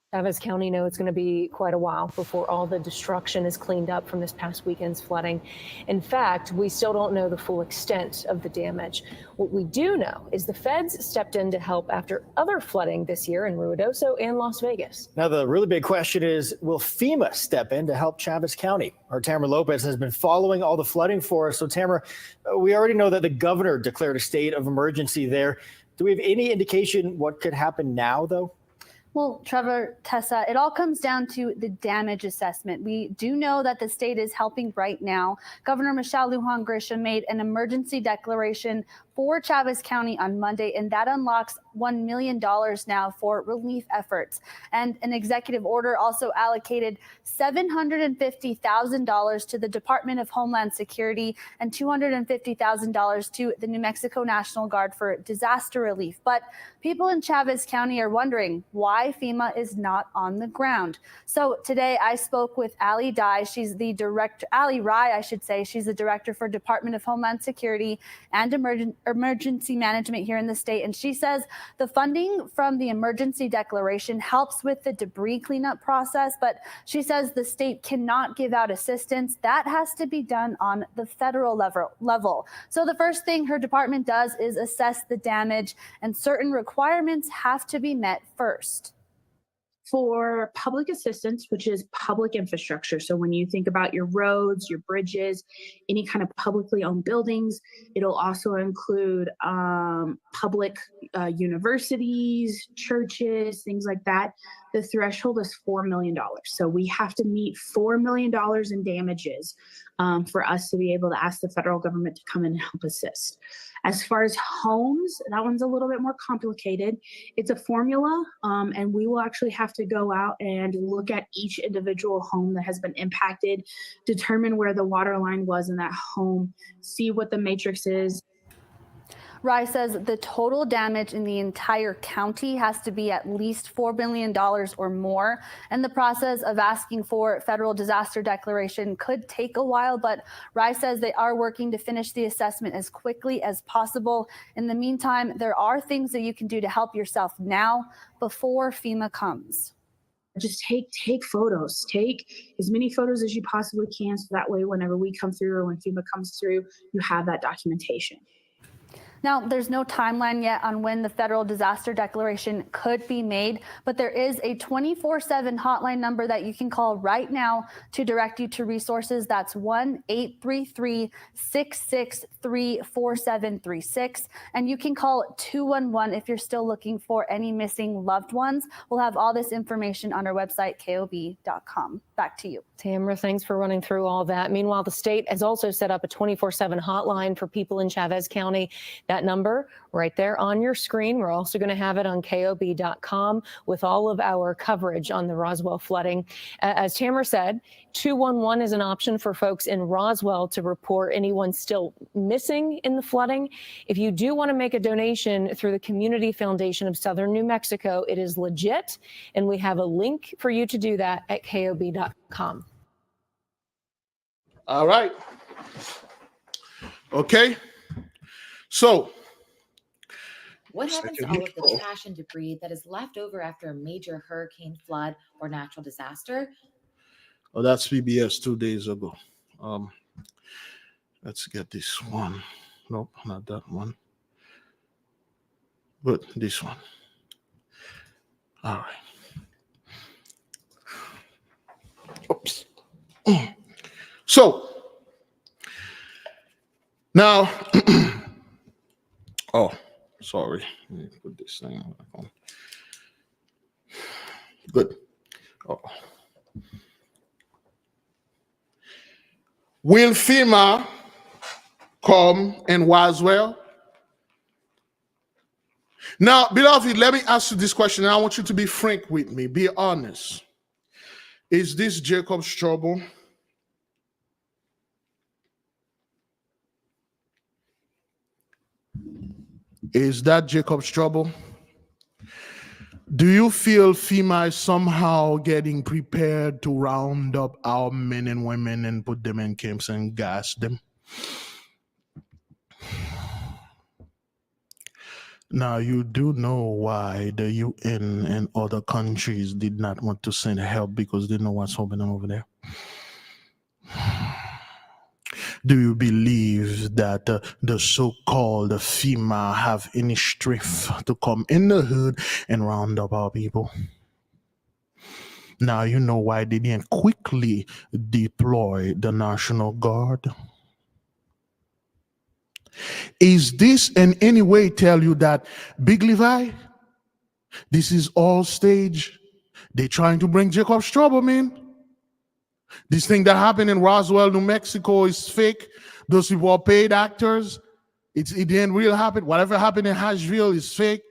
Travis County know it's going to be quite a while before all the destruction is cleaned up from this past weekend's flooding. In fact, we still don't know the full extent of the damage. What we do know is the feds stepped in to help after other flooding this year in Ruidoso and Las Vegas. Now, the really big question is, will FEMA step in to help Travis County? Our Tamara Lopez has been following all the flooding for us. So, Tamara, we already know that the governor declared a state of emergency there. Do we have any indication what could happen now, though? Well, Trevor, Tessa, it all comes down to the damage assessment. We do know that the state is helping right now. Governor Michelle Lujan Grisham made an emergency declaration for Travis County on Monday, and that unlocks $1 million now for relief efforts. And an executive order also allocated $750,000 to the Department of Homeland Security and $250,000 to the New Mexico National Guard for disaster relief. But people in Chavez County are wondering why FEMA is not on the ground. So today I spoke with Ali Rye, she's the director for Department of Homeland Security and Emergency Management here in the state. And she says the funding from the emergency declaration helps with the debris cleanup process, but she says the state cannot give out assistance. That has to be done on the federal level. So the first thing her department does is assess the damage, and certain requirements have to be met first. For public assistance, which is public infrastructure. So when you think about your roads, your bridges, any kind of publicly owned buildings, it'll also include public universities, churches, things like that. The threshold is $4 million. So we have to meet $4 million in damages for us to be able to ask the federal government to come in and help assist. As far as homes, that one's a little bit more complicated. It's a formula, and we will actually have to go out and look at each individual home that has been impacted, determine where the water line was in that home, see what the matrix is. Rye says the total damage in the entire county has to be at least $4 million or more. And the process of asking for federal disaster declaration could take a while, but Rye says they are working to finish the assessment as quickly as possible. In the meantime, there are things that you can do to help yourself now before FEMA comes. Just take photos. Take as many photos as you possibly can, so that way whenever we come through or when FEMA comes through, you have that documentation. Now, there's no timeline yet on when the federal disaster declaration could be made, but there is a 24/7 hotline number that you can call right now to direct you to resources. That's 1-833-663-4736. And you can call 211 if you're still looking for any missing loved ones. We'll have all this information on our website, kob.com. Back to you. Tamara, thanks for running through all that. Meanwhile, the state has also set up a 24/7 hotline for people in Chavez County. That number right there on your screen. We're also going to have it on kob.com with all of our coverage on the Roswell flooding. As Tamara said, 211 is an option for folks in Roswell to report anyone still missing in the flooding. If you do want to make a donation through the Community Foundation of Southern New Mexico, it is legit, and we have a link for you to do that at kob.com. All right. Okay. So, what happens to all of the trash and debris that is left over after a major hurricane, flood, or natural disaster? Oh, that's PBS 2 days ago. Let's get this one. Nope, not that one. But this one. All right. Oops. So, now, oh, sorry. Let me put this thing on. Good. Oh. Will FEMA come in Roswell? Now, beloved, let me ask you this question, and I want you to be frank with me. Be honest. Is this Jacob's trouble? Is that Jacob's trouble? Do you feel FEMA is somehow getting prepared to round up our men and women and put them in camps and gas them? Now, you do know why the UN and other countries did not want to send help, because they know what's happening over there. Do you believe that the so-called FEMA have any strength to come in the hood and round up our people? Now you know why they didn't quickly deploy the National Guard. Is this in any way tell you that Big Levi, this is all stage? They're trying to bring Jacob's trouble, man. This thing that happened in Roswell, New Mexico is fake. Those people are paid actors. It didn't really happen. Whatever happened in Asheville is fake.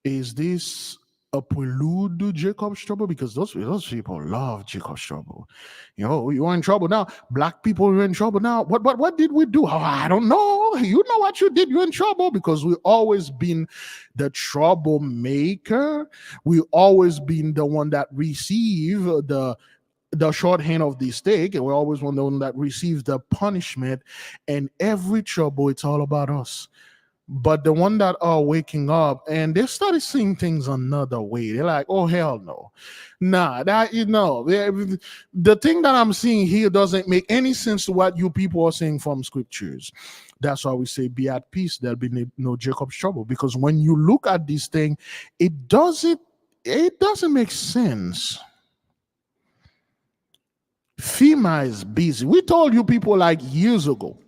Is this a prelude to Jacob's trouble? Because those people love Jacob's trouble. You know, you are in trouble now. Black people are in trouble now. What did we do? Oh, I don't know. You know what you did. You're in trouble because we always been the troublemaker. We always been the one that receive the shorthand of the stick, and we're always one the one that receives the punishment. And every trouble, it's all about us. But the one that are waking up and they started seeing things another way. They're like, oh, hell no. Nah, the thing that I'm seeing here doesn't make any sense to what you people are saying from scriptures. That's why we say, be at peace. There'll be no Jacob's trouble. Because when you look at this thing, it doesn't make sense. FEMA is busy. We told you people like years ago.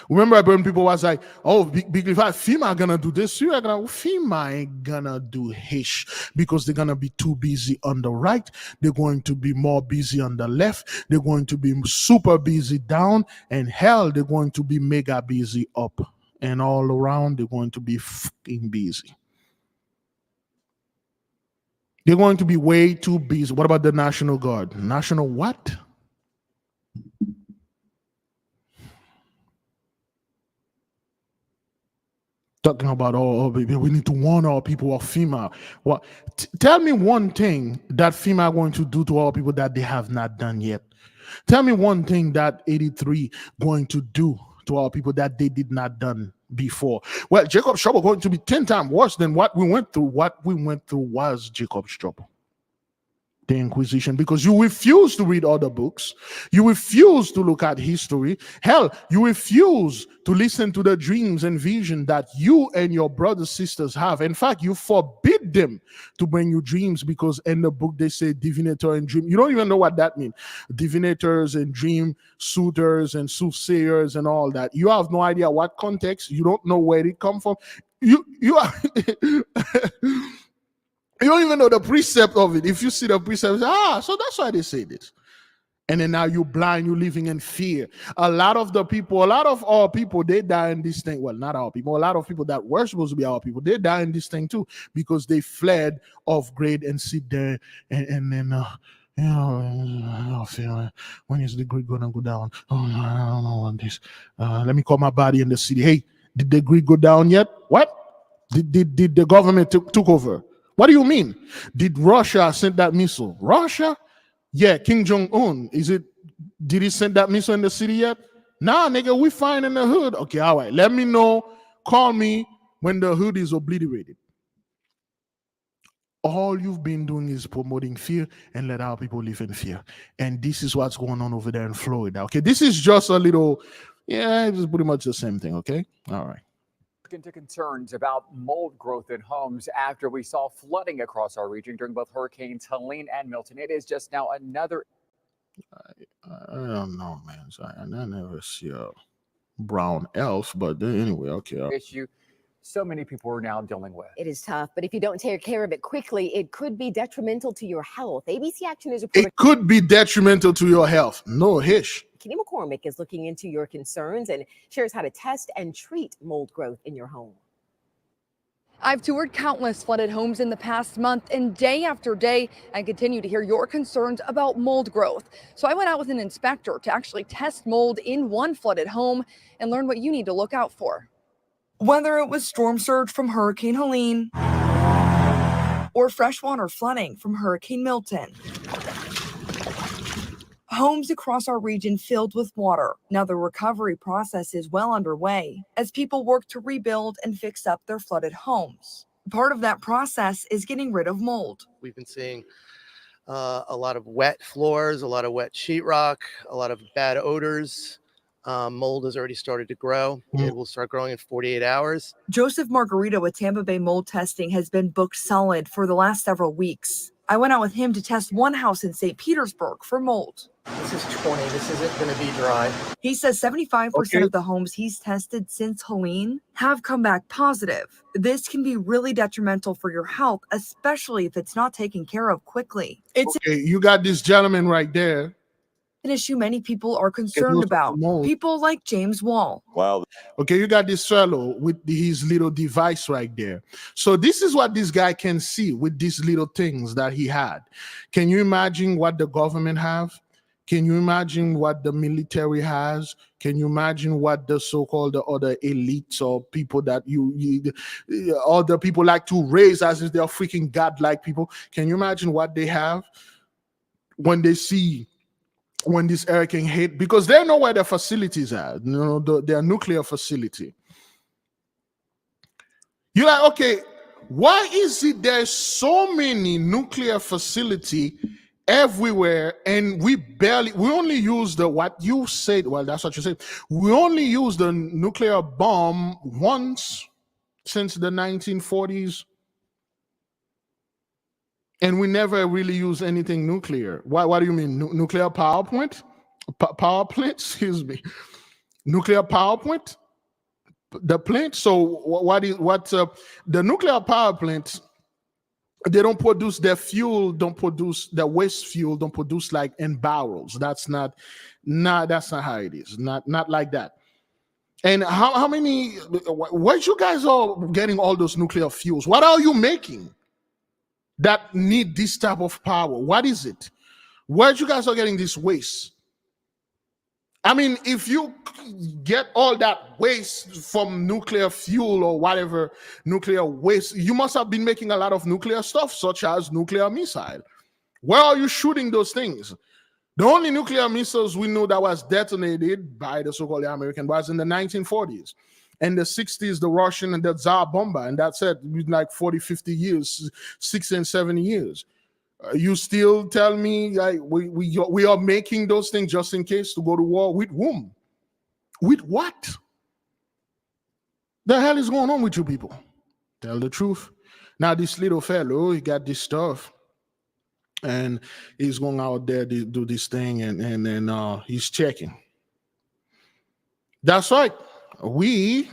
Remember when people was like, oh, Biglevi, FEMA gonna do this, FEMA ain't gonna do hish, because they're gonna be too busy on the right, they're going to be more busy on the left, they're going to be super busy down, and hell, they're going to be mega busy up, and all around they're going to be fucking busy. They're going to be way too busy. What about the National Guard? National what? Talking about, we need to warn our people of FEMA. Well, tell me one thing that FEMA are going to do to our people that they have not done yet. Tell me one thing that 83 going to do to our people that they did not done before. Well, Jacob's trouble going to be 10 times worse than what we went through. What we went through was Jacob's trouble. The Inquisition, because you refuse to read other books, you refuse to look at history, hell, you refuse to listen to the dreams and vision that you and your brothers sisters have. In fact, you forbid them to bring you dreams, because in the book they say divinator and dream. You don't even know what that means. Divinators and dream suitors and soothsayers and all that. You have no idea what context. You don't know where it come from. You are you don't even know the precept of it. If you see the precept, so that's why they say this. And then now you're blind, you're living in fear. A lot of our people, they die in this thing. Well, not our people. A lot of people that were supposed to be our people, they die in this thing too, because they fled off grade and sit there and then I feel when is the grid gonna go down? Oh, I don't know on this. Let me call my body in the city. Hey, did the grid go down yet? What? Did the government took over? What do you mean? Did Russia send that missile? Russia? Yeah, Kim Jong-un. Did he send that missile in the city yet? Nah, nigga, we fine in the hood. Okay, all right. Let me know. Call me when the hood is obliterated. All you've been doing is promoting fear and let our people live in fear. And this is what's going on over there in Florida. Okay, this is just a little, it's pretty much the same thing. Okay, all right. Into concerns about mold growth in homes after we saw flooding across our region during both Hurricanes Helene and Milton. It is just now another. I don't know, man. I never see a brown elf, but anyway, okay. Issue so many people are now dealing with. It is tough, but if you don't take care of it quickly, it could be detrimental to your health. ABC Action News reporter. It could be detrimental to your health. No hish. Kenny McCormick is looking into your concerns and shares how to test and treat mold growth in your home. I've toured countless flooded homes in the past month, and day after day, I continue to hear your concerns about mold growth. So I went out with an inspector to actually test mold in one flooded home and learn what you need to look out for. Whether it was storm surge from Hurricane Helene or freshwater flooding from Hurricane Milton, homes across our region filled with water. Now the recovery process is well underway as people work to rebuild and fix up their flooded homes. Part of that process is getting rid of mold. We've been seeing a lot of wet floors, a lot of wet sheetrock, a lot of bad odors. Mold has already started to grow. It will start growing in 48 hours. Joseph Margarita with Tampa Bay Mold Testing has been booked solid for the last several weeks. I went out with him to test one house in St. Petersburg for mold. This is 20. This isn't going to be dry. He says 75% of the homes he's tested since Helene have come back positive. This can be really detrimental for your health, especially if it's not taken care of quickly. Okay, you got this gentleman right there an issue many people are concerned about. People like James Wall. Wow. Okay, you got this fellow with his little device right there. So this is what this guy can see with these little things that he had. Can you imagine what the government have? Can you imagine what the military has? Can you imagine what the so-called other elites or people that other people like to raise as if they're freaking godlike people? Can you imagine what they have when they see when this hurricane hit? Because they know where their facilities are, their nuclear facility. You're like, okay, why is it there's so many nuclear facility everywhere and we only use what you said, well, that's what you said. We only use the nuclear bomb once since the 1940s. And we never really use anything nuclear. What do you mean? Nuclear power plant? Power plant? Excuse me. Nuclear power plant? The plant? So the nuclear power plant, they don't produce their fuel, don't produce their waste fuel, don't produce like in barrels. That's not how it is. Not like that. And how many, where you guys are getting all those nuclear fuels? What are you making that need this type of power? What is it? Where you guys are getting this waste? I mean, if you get all that waste from nuclear fuel or whatever nuclear waste, you must have been making a lot of nuclear stuff, such as nuclear missile. Where are you shooting those things? The only nuclear missiles we know that was detonated by the so-called American was in the 1940s. In the 60s, the Russian and the Tsar bomber, and that's it, like 40, 50 years, 60 and 70 years. You still tell me like we are making those things just in case to go to war with whom? With what? The hell is going on with you people? Tell the truth. Now this little fellow, he got this stuff, and he's going out there to do this thing, and then he's checking. That's right. We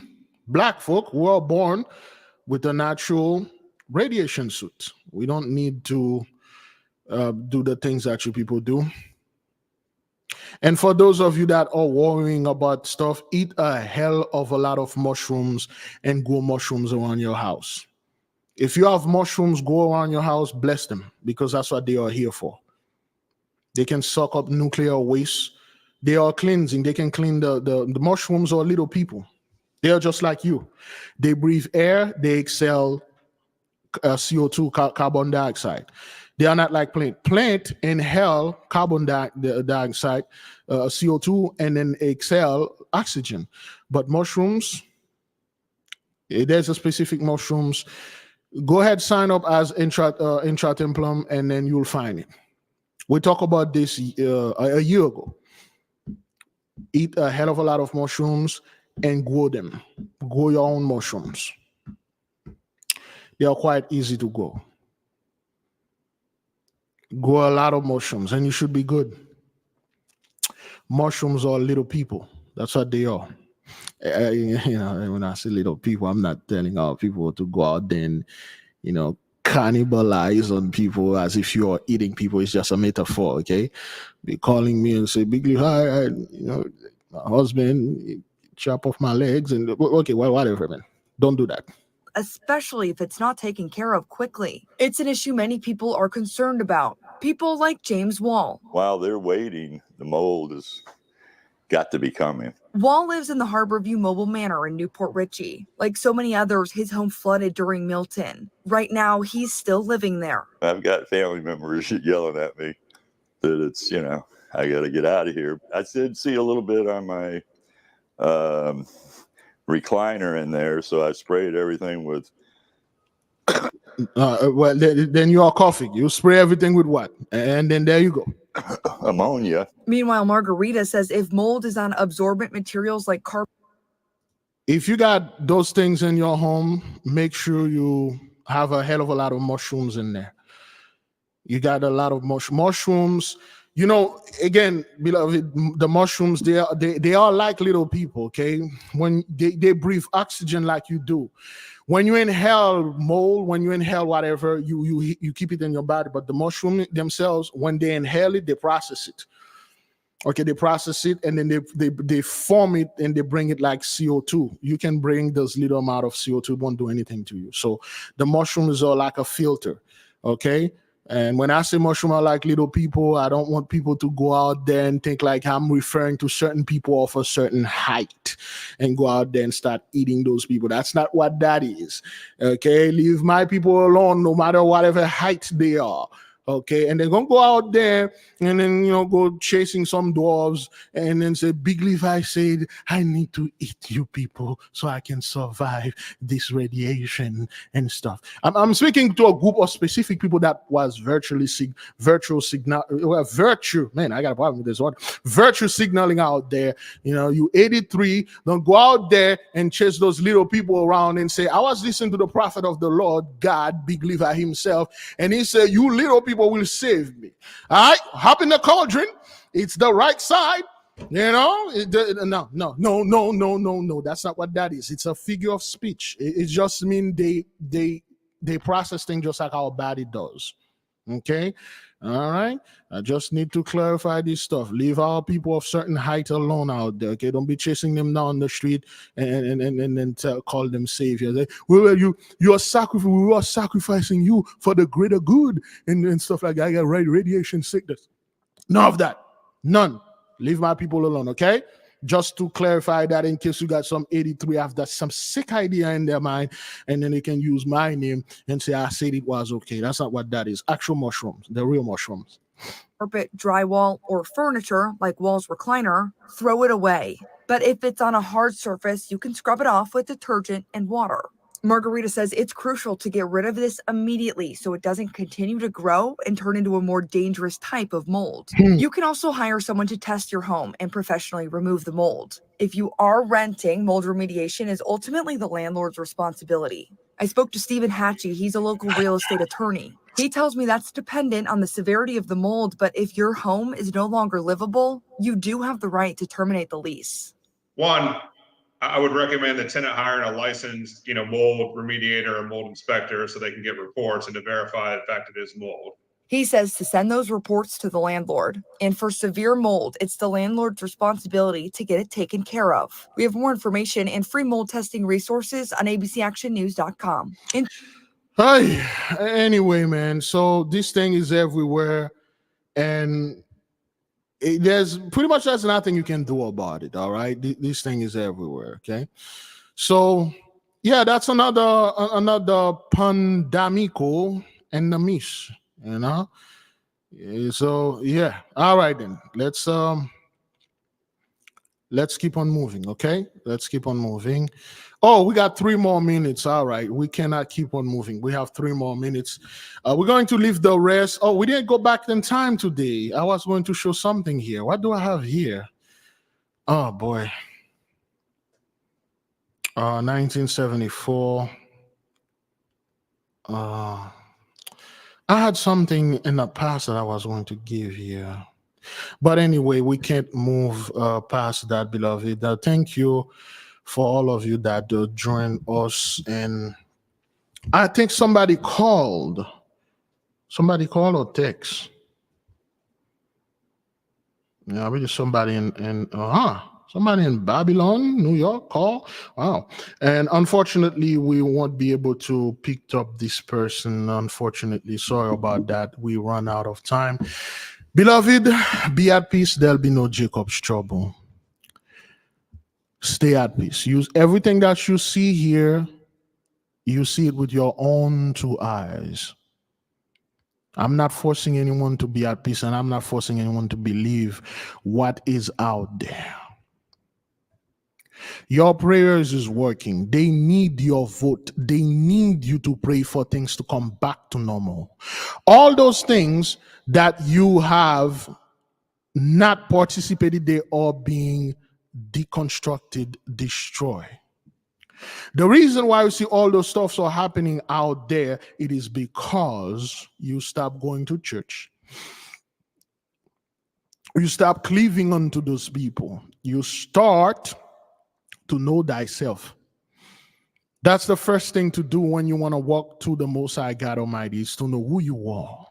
black folk were born with a natural radiation suit. We don't need to do the things that you people do. And for those of you that are worrying about stuff, eat a hell of a lot of mushrooms and grow mushrooms around your house. If you have mushrooms grow around your house, bless them, because that's what they are here for. They can suck up nuclear waste. They are cleansing. They can clean the mushrooms are little people. They are just like you. They breathe air. They exhale CO2, carbon dioxide. They are not like plant. Plant inhale carbon dioxide, CO2, and then exhale oxygen. But mushrooms, there's a specific mushrooms. Go ahead, sign up as intratemplum, and then you'll find it. We talked about this a year ago. Eat a hell of a lot of mushrooms and grow them. Grow your own mushrooms. They are quite easy to grow. Grow a lot of mushrooms, and you should be good. Mushrooms are little people. That's what they are. When I say little people, I'm not telling our people to go out there and, cannibalize on people as if you are eating people. It's just a metaphor, okay? Be calling me and say, Biglevi, hi, my husband chop off my legs, and okay, well, whatever, man. Don't do that. Especially if it's not taken care of quickly. It's an issue many people are concerned about. People like James Wall. While they're waiting, the mold has got to be coming. Wall lives in the Harborview Mobile Manor in Newport Richey. Like so many others, his home flooded during Milton. Right now, he's still living there. I've got family members yelling at me that it's, I got to get out of here. I did see a little bit on my recliner in there, so I sprayed everything with well, then you are coughing. You spray everything with what? And then there you go. Ammonia. Meanwhile, Margarita says if mold is on absorbent materials like carpet. If you got those things in your home, make sure you have a hell of a lot of mushrooms in there. You got a lot of mushrooms. Again, beloved, the mushrooms, they are like little people, okay? When they breathe oxygen like you do. When you inhale mold, when you inhale whatever, you keep it in your body. But the mushroom themselves, when they inhale it, they process it. Okay, they process it and then they form it and they bring it like CO2. You can bring this little amount of CO2, it won't do anything to you. So the mushrooms are like a filter. Okay. And when I say mushroom are like little people, I don't want people to go out there and think like I'm referring to certain people of a certain height and go out there and start eating those people. That's not what that is. Okay, leave my people alone no matter whatever height they are. Okay, and they're gonna go out there and then go chasing some dwarves and then say, Big Levi said, I need to eat you people so I can survive this radiation and stuff. I'm speaking to a group of specific people that was virtue, man, I got a problem with this word. Virtue signaling out there. You 83, don't go out there and chase those little people around and say, I was listening to the prophet of the Lord, God, Big Levi himself, and he said, you little people will save me. All right, hop in the cauldron. It's the right side. No. That's not what that is. It's a figure of speech. It just means they process things just like our body does. Okay. All right. I just need to clarify this stuff. Leave our people of certain height alone out there. Okay. Don't be chasing them down the street and call them saviors. We are sacrificing you for the greater good and stuff like that. I got radiation sickness. None of that. None. Leave my people alone. Okay. Just to clarify that in case you got some 83 have that some sick idea in their mind, and then they can use my name and say I said it was okay. That's not what that is. Actual mushrooms, the real mushrooms. Carpet, drywall, or furniture like Wall's recliner, throw it away. But if it's on a hard surface, you can scrub it off with detergent and water. Margarita says it's crucial to get rid of this immediately so it doesn't continue to grow and turn into a more dangerous type of mold. You can also hire someone to test your home and professionally remove the mold. If you are renting, mold remediation is ultimately the landlord's responsibility. I spoke to Stephen Hatchie. He's a local real estate attorney. He tells me that's dependent on the severity of the mold, but if your home is no longer livable, you do have the right to terminate the lease. One, I would recommend the tenant hiring a licensed, mold remediator or mold inspector so they can get reports and to verify the fact it is mold. He says to send those reports to the landlord. And for severe mold, it's the landlord's responsibility to get it taken care of. We have more information and free mold testing resources on abcactionnews.com. Hi. Anyway, man, so this thing is everywhere, and there's nothing you can do about it. All right, this thing is everywhere. Okay, so yeah, that's another pandemico and the mish, So yeah, all right then. Let's keep on moving. Okay, let's keep on moving. Oh, we got 3 more minutes. All right, we cannot keep on moving. We have 3 more minutes. We're going to leave the rest. Oh, we didn't go back in time today. I was going to show something here. What do I have here? Oh boy. 1974. I had something in the past that I was going to give here. But anyway, we can't move past that, beloved. Thank you for all of you that joined us. And I think somebody called or text. Yeah, maybe somebody somebody in Babylon, New York, call. Wow. And unfortunately, we won't be able to pick up this person. Unfortunately, sorry about that. We run out of time. Beloved, be at peace. There'll be no Jacob's trouble. Stay at peace. Use everything that you see here. You see it with your own 2 eyes. I'm not forcing anyone to be at peace, and I'm not forcing anyone to believe what is out there. Your prayers is working. They need your vote. They need you to pray for things to come back to normal. All those things that you have not participated, they are being deconstructed, destroyed. The reason why you see all those stuffs are happening out there, it is because you stop going to church. You stop cleaving unto those people. You start to know thyself. That's the first thing to do when you want to walk to the Most High God Almighty, is to know who you are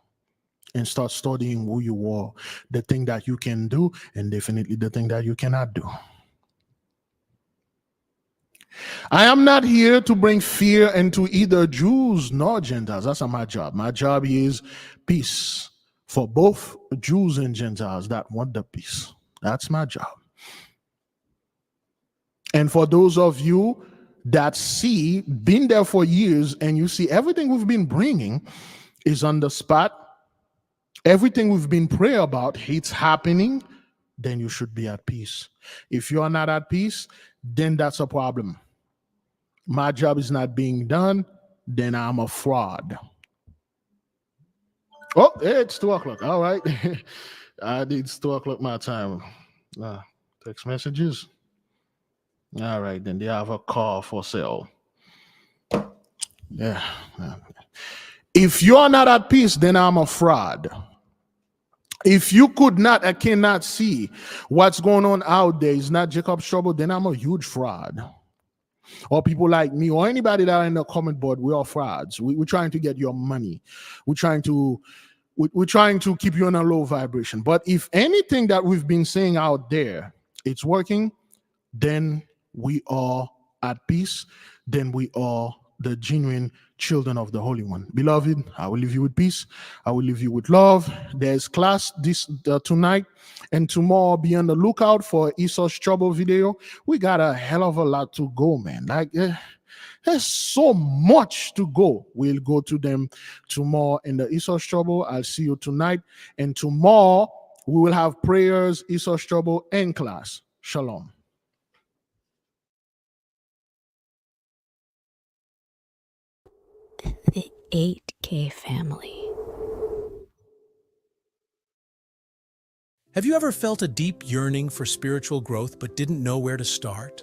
and start studying who you are, the thing that you can do, and definitely the thing that you cannot do. I am not here to bring fear into either Jews nor Gentiles. That's not my job. My job is peace for both Jews and Gentiles that want the peace. That's my job. And for those of you that see, been there for years, and you see everything we've been bringing is on the spot, everything we've been praying about, it's happening, then you should be at peace. If you are not at peace, then that's a problem. My job is not being done, then I'm a fraud. Oh, it's 2 o'clock. All right. It's 2 o'clock my time. Text messages. All right, then they have a car for sale. Yeah. If you're not at peace, then I'm a fraud. If you cannot see what's going on out there, it's not Jacob's trouble, then I'm a huge fraud. Or people like me, or anybody that are in the comment board, we are frauds. We're trying to get your money. We're trying to keep you on a low vibration. But if anything that we've been saying out there, it's working, then we are at peace. Then we are the genuine children of the Holy One. Beloved, I will leave you with peace. I will leave you with love. There's class tonight, and tomorrow be on the lookout for Esau's Trouble video. We got a hell of a lot to go, man. There's so much to go. We'll go to them tomorrow in the Esau's Trouble. I'll see you tonight. And tomorrow we will have prayers, Esau's Trouble, and class. Shalom. The 8K family. Have you ever felt a deep yearning for spiritual growth but didn't know where to start?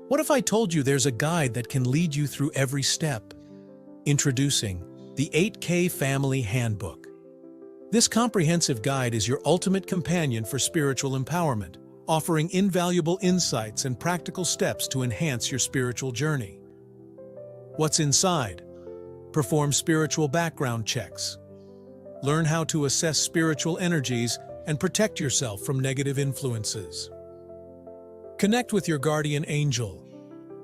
What if I told you there's a guide that can lead you through every step? Introducing the 8K Family Handbook. This comprehensive guide is your ultimate companion for spiritual empowerment, offering invaluable insights and practical steps to enhance your spiritual journey. What's inside? Perform spiritual background checks. Learn how to assess spiritual energies and protect yourself from negative influences. Connect with your guardian angel.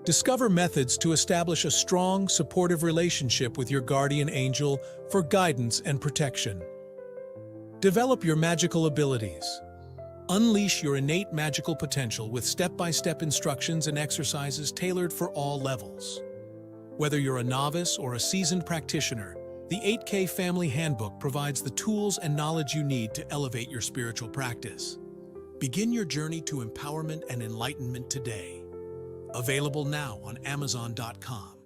Discover methods to establish a strong, supportive relationship with your guardian angel for guidance and protection. Develop your magical abilities. Unleash your innate magical potential with step-by-step instructions and exercises tailored for all levels. Whether you're a novice or a seasoned practitioner, the 8K Family Handbook provides the tools and knowledge you need to elevate your spiritual practice. Begin your journey to empowerment and enlightenment today. Available now on Amazon.com.